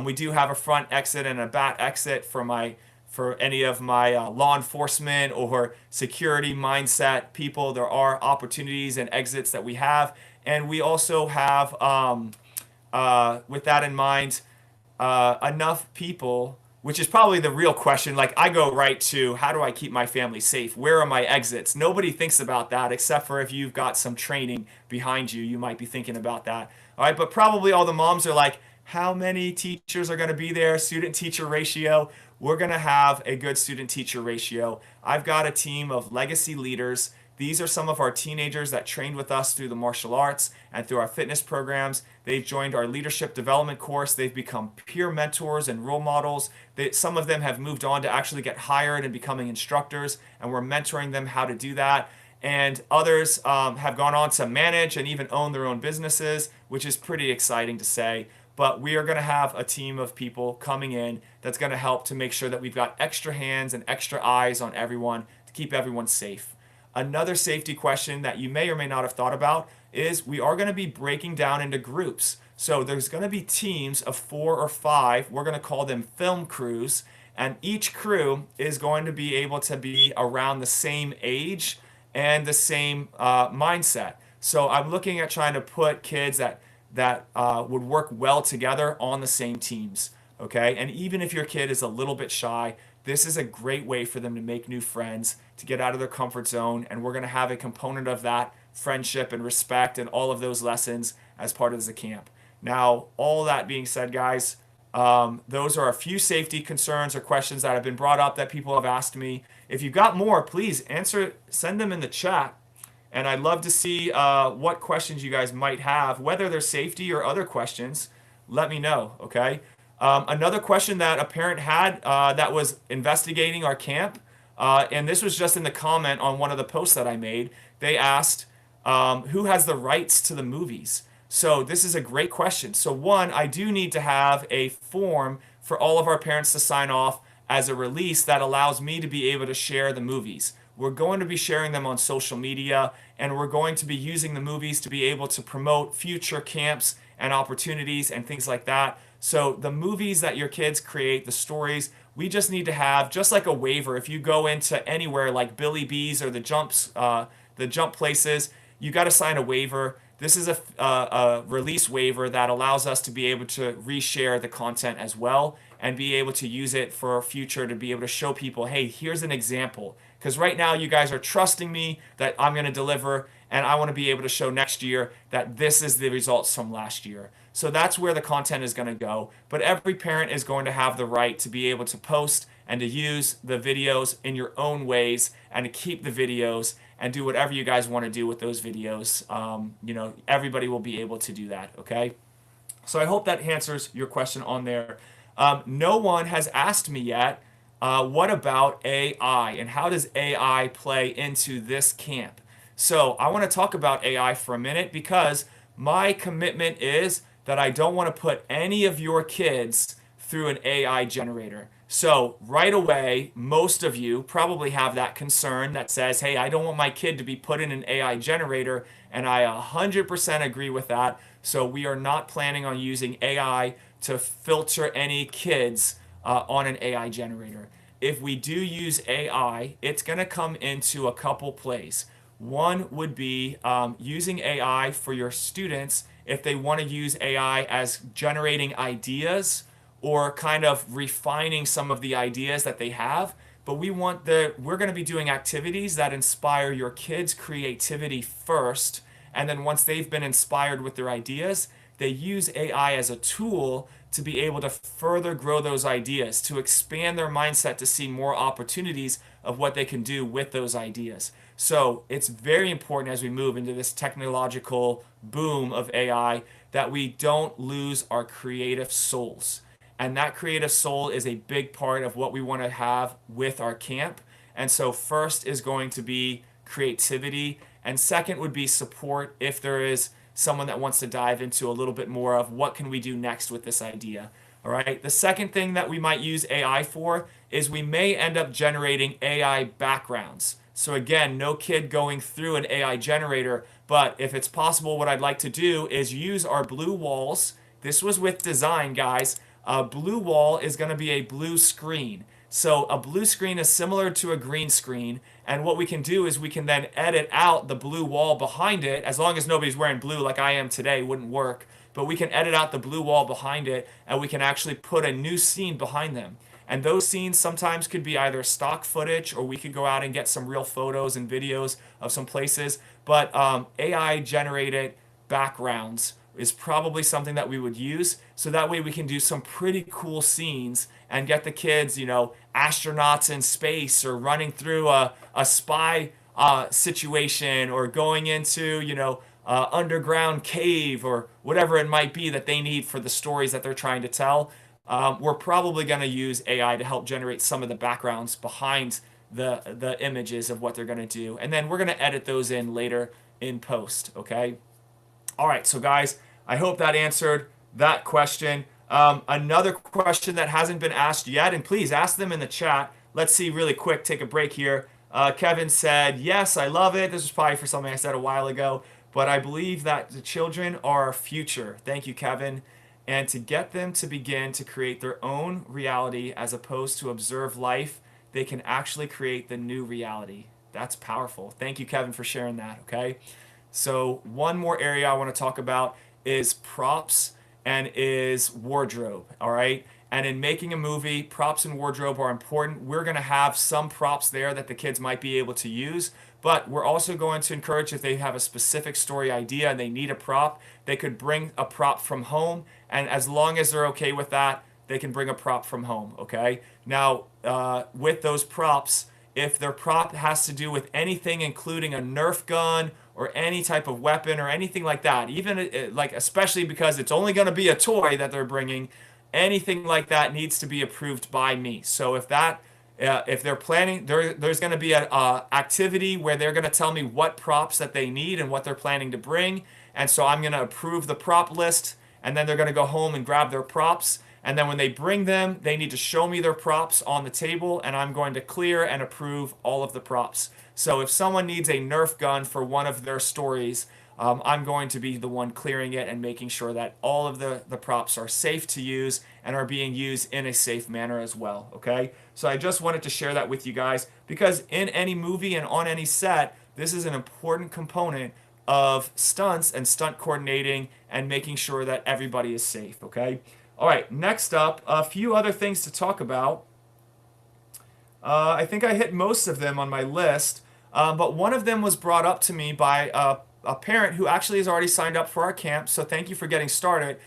We do have a front exit and a back exit for any of my law enforcement or security mindset people. There are opportunities and exits that we have, and we also have, with that in mind, enough people, which is probably the real question. Like, I go right to, how do I keep my family safe? Where are my exits? Nobody thinks about that, except for if you've got some training behind you, you might be thinking about that. All right, but probably all the moms are like, how many teachers are going to be there? Student-teacher ratio. We're going to have a good student-teacher ratio. I've got a team of legacy leaders. These are some of our teenagers that trained with us through the martial arts and through our fitness programs. They've joined our leadership development course. They've become peer mentors and role models. Some of them have moved on to actually get hired and becoming instructors, and we're mentoring them how to do that. And others have gone on to manage and even own their own businesses, which is pretty exciting to say. But we are going to have a team of people coming in that's going to help to make sure that we've got extra hands and extra eyes on everyone to keep everyone safe. Another safety question that you may or may not have thought about is we are going to be breaking down into groups. So there's going to be teams of 4 or 5. We're going to call them film crews. And each crew is going to be able to be around the same age and the same mindset. So I'm looking at trying to put kids that would work well together on the same teams. Okay, and even if your kid is a little bit shy, this is a great way for them to make new friends, to get out of their comfort zone, and we're going to have a component of that friendship and respect and all of those lessons as part of the camp. Now, all that being said, guys, those are a few safety concerns or questions that have been brought up that people have asked me. If you've got more, please send them in the chat, and I'd love to see what questions you guys might have, whether they're safety or other questions. Let me know, okay? Another question that a parent had that was investigating our camp, and this was just in the comment on one of the posts that I made. They asked, who has the rights to the movies? So this is a great question. So one, I do need to have a form for all of our parents to sign off as a release that allows me to be able to share the movies. We're going to be sharing them on social media, and we're going to be using the movies to be able to promote future camps and opportunities and things like that. So the movies that your kids create, the stories, we just need to have just like a waiver. If you go into anywhere like Billy B's or the jump places, you got to sign a waiver. This is a release waiver that allows us to be able to reshare the content as well and be able to use it for future to be able to show people, hey, here's an example. Because right now you guys are trusting me that I'm going to deliver, and I want to be able to show next year that this is the results from last year. So that's where the content is going to go. But every parent is going to have the right to be able to post and to use the videos in your own ways and to keep the videos and do whatever you guys want to do with those videos. Everybody will be able to do that, okay? So I hope that answers your question on there. No one has asked me yet, what about AI and how does AI play into this camp? So I want to talk about AI for a minute because my commitment is that I don't want to put any of your kids through an AI generator. So right away, most of you probably have that concern that says, hey, I don't want my kid to be put in an AI generator. And I 100% agree with that. So we are not planning on using AI to filter any kids on an AI generator. If we do use AI, it's going to come into a couple plays. One would be using AI for your students if they want to use AI as generating ideas or kind of refining some of the ideas that they have. But we're going to be doing activities that inspire your kids' creativity first. And then once they've been inspired with their ideas, they use AI as a tool to be able to further grow those ideas, to expand their mindset to see more opportunities of what they can do with those ideas. So it's very important as we move into this technological boom of AI that we don't lose our creative souls. And that creative soul is a big part of what we want to have with our camp. And so first is going to be creativity, and second would be support if there is someone that wants to dive into a little bit more of what can we do next with this idea. All right. The second thing that we might use AI for is we may end up generating AI backgrounds. So again, no kid going through an AI generator, but if it's possible, what I'd like to do is use our blue walls. This was with design, guys. A blue wall is going to be a blue screen. So a blue screen is similar to a green screen, and what we can do is we can then edit out the blue wall behind it. As long as nobody's wearing blue like I am today, wouldn't work, but we can edit out the blue wall behind it, and we can actually put a new scene behind them. And those scenes sometimes could be either stock footage, or we could go out and get some real photos and videos of some places. But AI generated backgrounds is probably something that we would use, so that way we can do some pretty cool scenes and get the kids, astronauts in space, or running through a spy situation, or going into underground cave, or whatever it might be that they need for the stories that they're trying to tell. We're probably going to use AI to help generate some of the backgrounds behind the images of what they're going to do, and then we're going to edit those in later in post. Okay. All right, so guys, I hope that answered that question. Another question that hasn't been asked yet, and please ask them in the chat. Let's see really quick, take a break here. Kevin said, yes, I love it. This was probably for something I said a while ago, but I believe that the children are our future. Thank you, Kevin. And to get them to begin to create their own reality as opposed to observe life, they can actually create the new reality. That's powerful. Thank you, Kevin, for sharing that, okay? So one more area I want to talk about is props and is wardrobe, all right? And in making a movie, props and wardrobe are important. We're going to have some props there that the kids might be able to use, but we're also going to encourage, if they have a specific story idea and they need a prop, they could bring a prop from home, and as long as they're okay with that, they can bring a prop from home, okay? Now, with those props, if their prop has to do with anything including a Nerf gun or any type of weapon or anything like that, even like, especially because it's only going to be a toy that they're bringing, anything like that needs to be approved by me. So if they're planning, there's going to be an activity where they're going to tell me what props that they need and what they're planning to bring, and so I'm going to approve the prop list, and then they're going to go home and grab their props. And then when they bring them, they need to show me their props on the table, and I'm going to clear and approve all of the props. So if someone needs a Nerf gun for one of their stories, I'm going to be the one clearing it and making sure that all of the props are safe to use and are being used in a safe manner as well, okay? So I just wanted to share that with you guys, because in any movie and on any set, this is an important component of stunts and stunt coordinating and making sure that everybody is safe, okay? All right, next up, a few other things to talk about. I think I hit most of them on my list, but one of them was brought up to me by a parent who actually has already signed up for our camp, so thank you for getting started.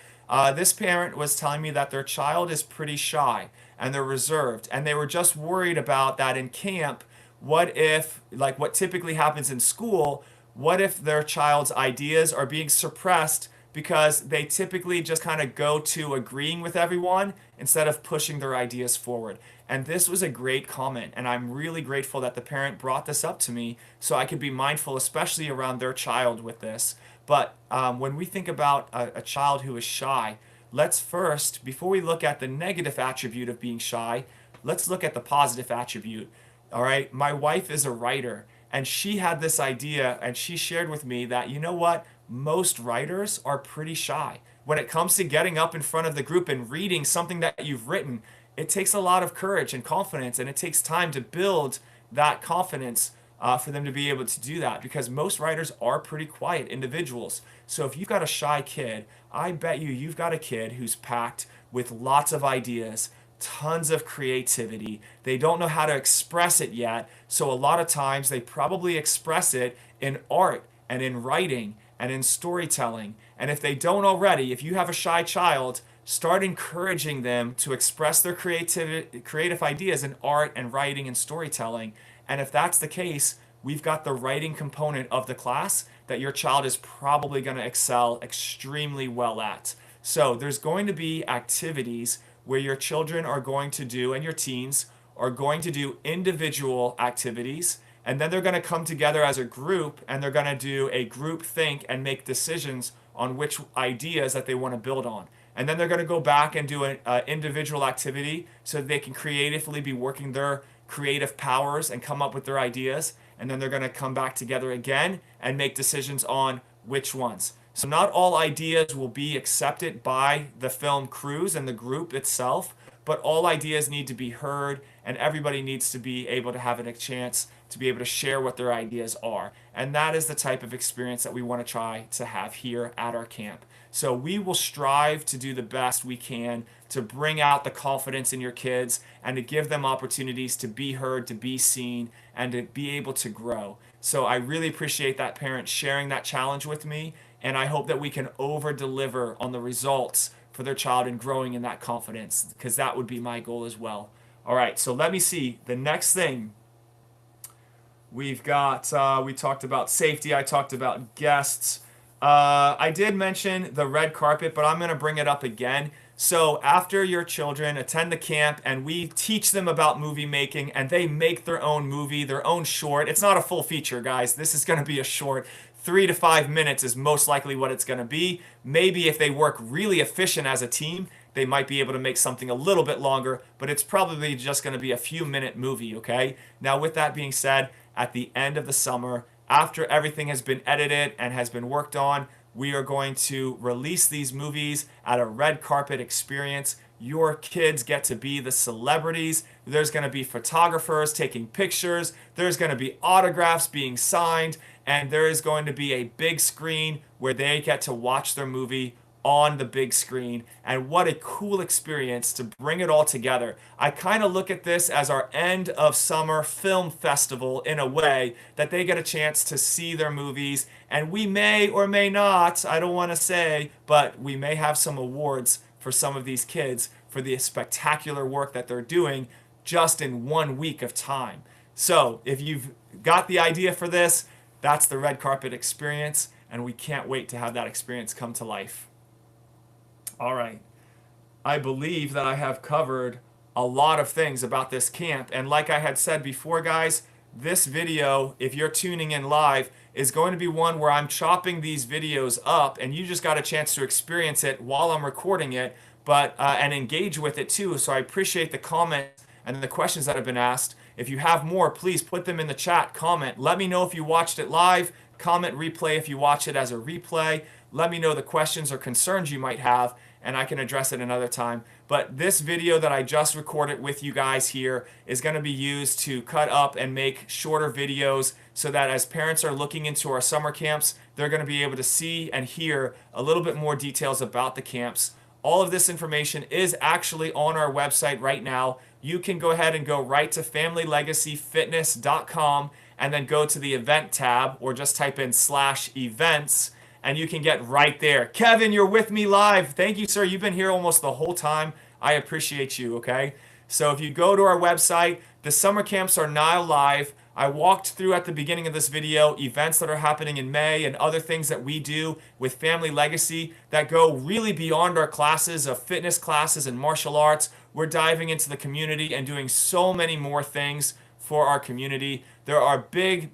This parent was telling me that their child is pretty shy and they're reserved, and they were just worried about that in camp. What if, like what typically happens in school, what if their child's ideas are being suppressed because they typically just kind of go to agreeing with everyone instead of pushing their ideas forward. And this was a great comment, and I'm really grateful that the parent brought this up to me so I could be mindful, especially around their child with this. But when we think about a child who is shy, let's first, before we look at the negative attribute of being shy, let's look at the positive attribute. All right. My wife is a writer, and she had this idea, and she shared with me that, you know what? Most writers are pretty shy. When it comes to getting up in front of the group and reading something that you've written, it takes a lot of courage and confidence, and it takes time to build that confidence for them to be able to do that, because most writers are pretty quiet individuals. So if you've got a shy kid, I bet you've got a kid who's packed with lots of ideas, tons of creativity. They don't know how to express it yet. So a lot of times they probably express it in art and in writing and in storytelling. And if they don't already, if you have a shy child, start encouraging them to express their creative ideas in art and writing and storytelling. And if that's the case, we've got the writing component of the class that your child is probably going to excel extremely well at. So there's going to be activities where your children are going to do, and your teens are going to do individual activities, and then they're going to come together as a group, and they're going to do a group think and make decisions on which ideas that they want to build on. And then they're going to go back and do an individual activity so that they can creatively be working their creative powers and come up with their ideas. And then they're going to come back together again and make decisions on which ones. So not all ideas will be accepted by the film crews and the group itself, but all ideas need to be heard, and everybody needs to be able to have a chance to be able to share what their ideas are. And that is the type of experience that we want to try to have here at our camp. So we will strive to do the best we can to bring out the confidence in your kids and to give them opportunities to be heard, to be seen, and to be able to grow. So I really appreciate that parent sharing that challenge with me, and I hope that we can over-deliver on the results for their child and growing in that confidence, because that would be my goal as well. All right, so let me see. The next thing we've got, we talked about safety. I talked about guests. I did mention the red carpet, but I'm going to bring it up again. So after your children attend the camp and we teach them about movie making and they make their own movie, their own short. It's not a full feature, guys. This is going to be a short. 3 to 5 minutes is most likely what it's going to be. Maybe if they work really efficient as a team, they might be able to make something a little bit longer, but it's probably just going to be a few minute movie, okay? Now, with that being said, at the end of the summer, after everything has been edited and has been worked on, we are going to release these movies at a red carpet experience. Your kids get to be the celebrities. There's going to be photographers taking pictures. There's going to be autographs being signed. And there is going to be a big screen where they get to watch their movie on the big screen. And what a cool experience to bring it all together. I kind of look at this as our end of summer film festival in a way, that they get a chance to see their movies. And we may or may not, I don't want to say, but we may have some awards for some of these kids for the spectacular work that they're doing just in 1 week of time. So if you've got the idea for this, that's the red carpet experience, and we can't wait to have that experience come to life. All right. I believe that I have covered a lot of things about this camp, and like I had said before, guys, this video, if you're tuning in live, is going to be one where I'm chopping these videos up, and you just got a chance to experience it while I'm recording it, but and engage with it too. So I appreciate the comments and the questions that have been asked. If you have more, please put them in the chat, comment. Let me know if you watched it live. Comment replay if you watch it as a replay. Let me know the questions or concerns you might have, and I can address it another time. But this video that I just recorded with you guys here is going to be used to cut up and make shorter videos so that as parents are looking into our summer camps, they're going to be able to see and hear a little bit more details about the camps. All of this information is actually on our website right now. You can go ahead and go right to familylegacyfitness.com and then go to the event tab, or just type in /events, and you can get right there. Kevin, you're with me live. Thank you, sir. You've been here almost the whole time. I appreciate you, okay? So if you go to our website, the summer camps are now live. I walked through at the beginning of this video events that are happening in May and other things that we do with Family Legacy that go really beyond our classes of fitness classes and martial arts. We're diving into the community and doing so many more things for our community. There are big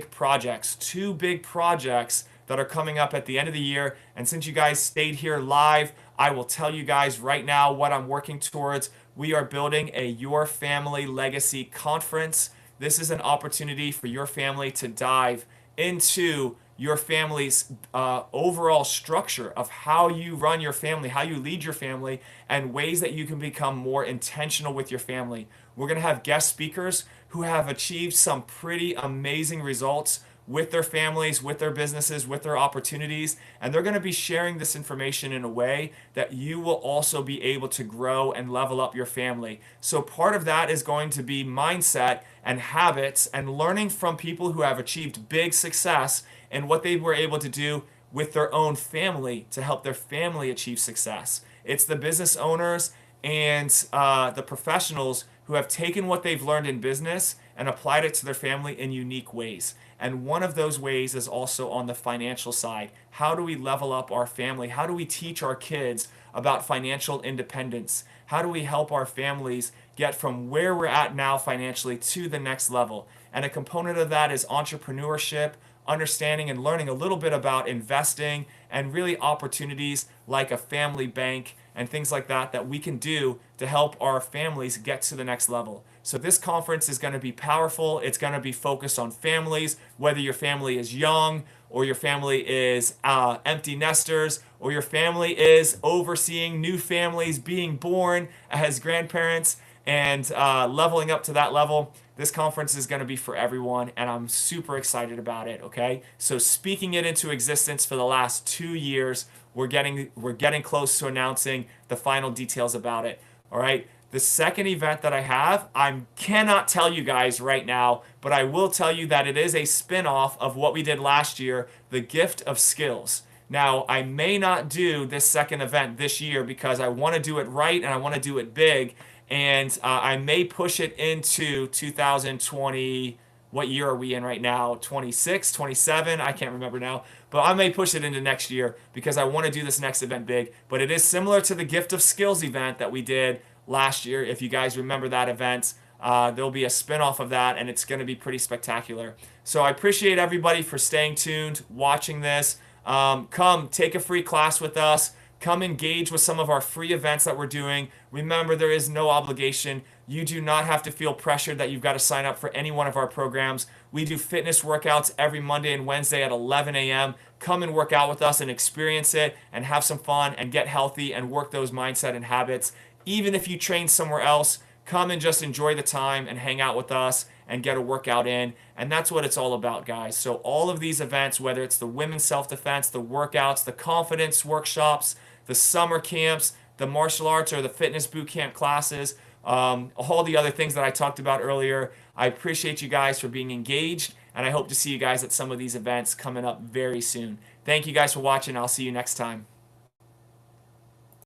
projects, 2 big projects that are coming up at the end of the year. And since you guys stayed here live, I will tell you guys right now what I'm working towards. We are building a Your Family Legacy Conference. This is an opportunity for your family to dive into your family's overall structure of how you run your family, how you lead your family, and ways that you can become more intentional with your family. We're going to have guest speakers who have achieved some pretty amazing results with their families, with their businesses, with their opportunities, and they're going to be sharing this information in a way that you will also be able to grow and level up your family. So part of that is going to be mindset and habits and learning from people who have achieved big success and what they were able to do with their own family to help their family achieve success. It's the business owners and the professionals who have taken what they've learned in business and applied it to their family in unique ways. And one of those ways is also on the financial side. How do we level up our family? How do we teach our kids about financial independence? How do we help our families get from where we're at now financially to the next level? And a component of that is entrepreneurship, understanding and learning a little bit about investing and really opportunities like a family bank and things like that that we can do to help our families get to the next level. So this conference is going to be powerful. It's going to be focused on families, whether your family is young or your family is empty nesters or your family is overseeing new families being born as grandparents and leveling up to that level. This conference is going to be for everyone, and I'm super excited about it, okay? So speaking it into existence for the last 2 years, we're getting close to announcing the final details about it, all right? The second event that I have, I cannot tell you guys right now, but I will tell you that it is a spin-off of what we did last year, the Gift of Skills. Now, I may not do this second event this year because I want to do it right and I want to do it big, and I may push it into 2020. What year are we in right now? 26, 27? I can't remember now. But I may push it into next year because I want to do this next event big. But it is similar to the Gift of Skills event that we did last year. If you guys remember that event, there'll be a spin-off of that, and it's going to be pretty spectacular. So I appreciate everybody for staying tuned, watching this. Come take a free class with us. Come engage with some of our free events that we're doing. Remember, there is no obligation. You do not have to feel pressured that you've got to sign up for any one of our programs. We do fitness workouts every Monday and Wednesday at 11 a.m. Come and work out with us and experience it and have some fun and get healthy and work those mindset and habits. Even if you train somewhere else, come and just enjoy the time and hang out with us and get a workout in. And that's what it's all about, guys. So all of these events, whether it's the women's self-defense, the workouts, the confidence workshops, the summer camps, the martial arts or the fitness boot camp classes, all the other things that I talked about earlier. I appreciate you guys for being engaged, and I hope to see you guys at some of these events coming up very soon. Thank you guys for watching. I'll see you next time.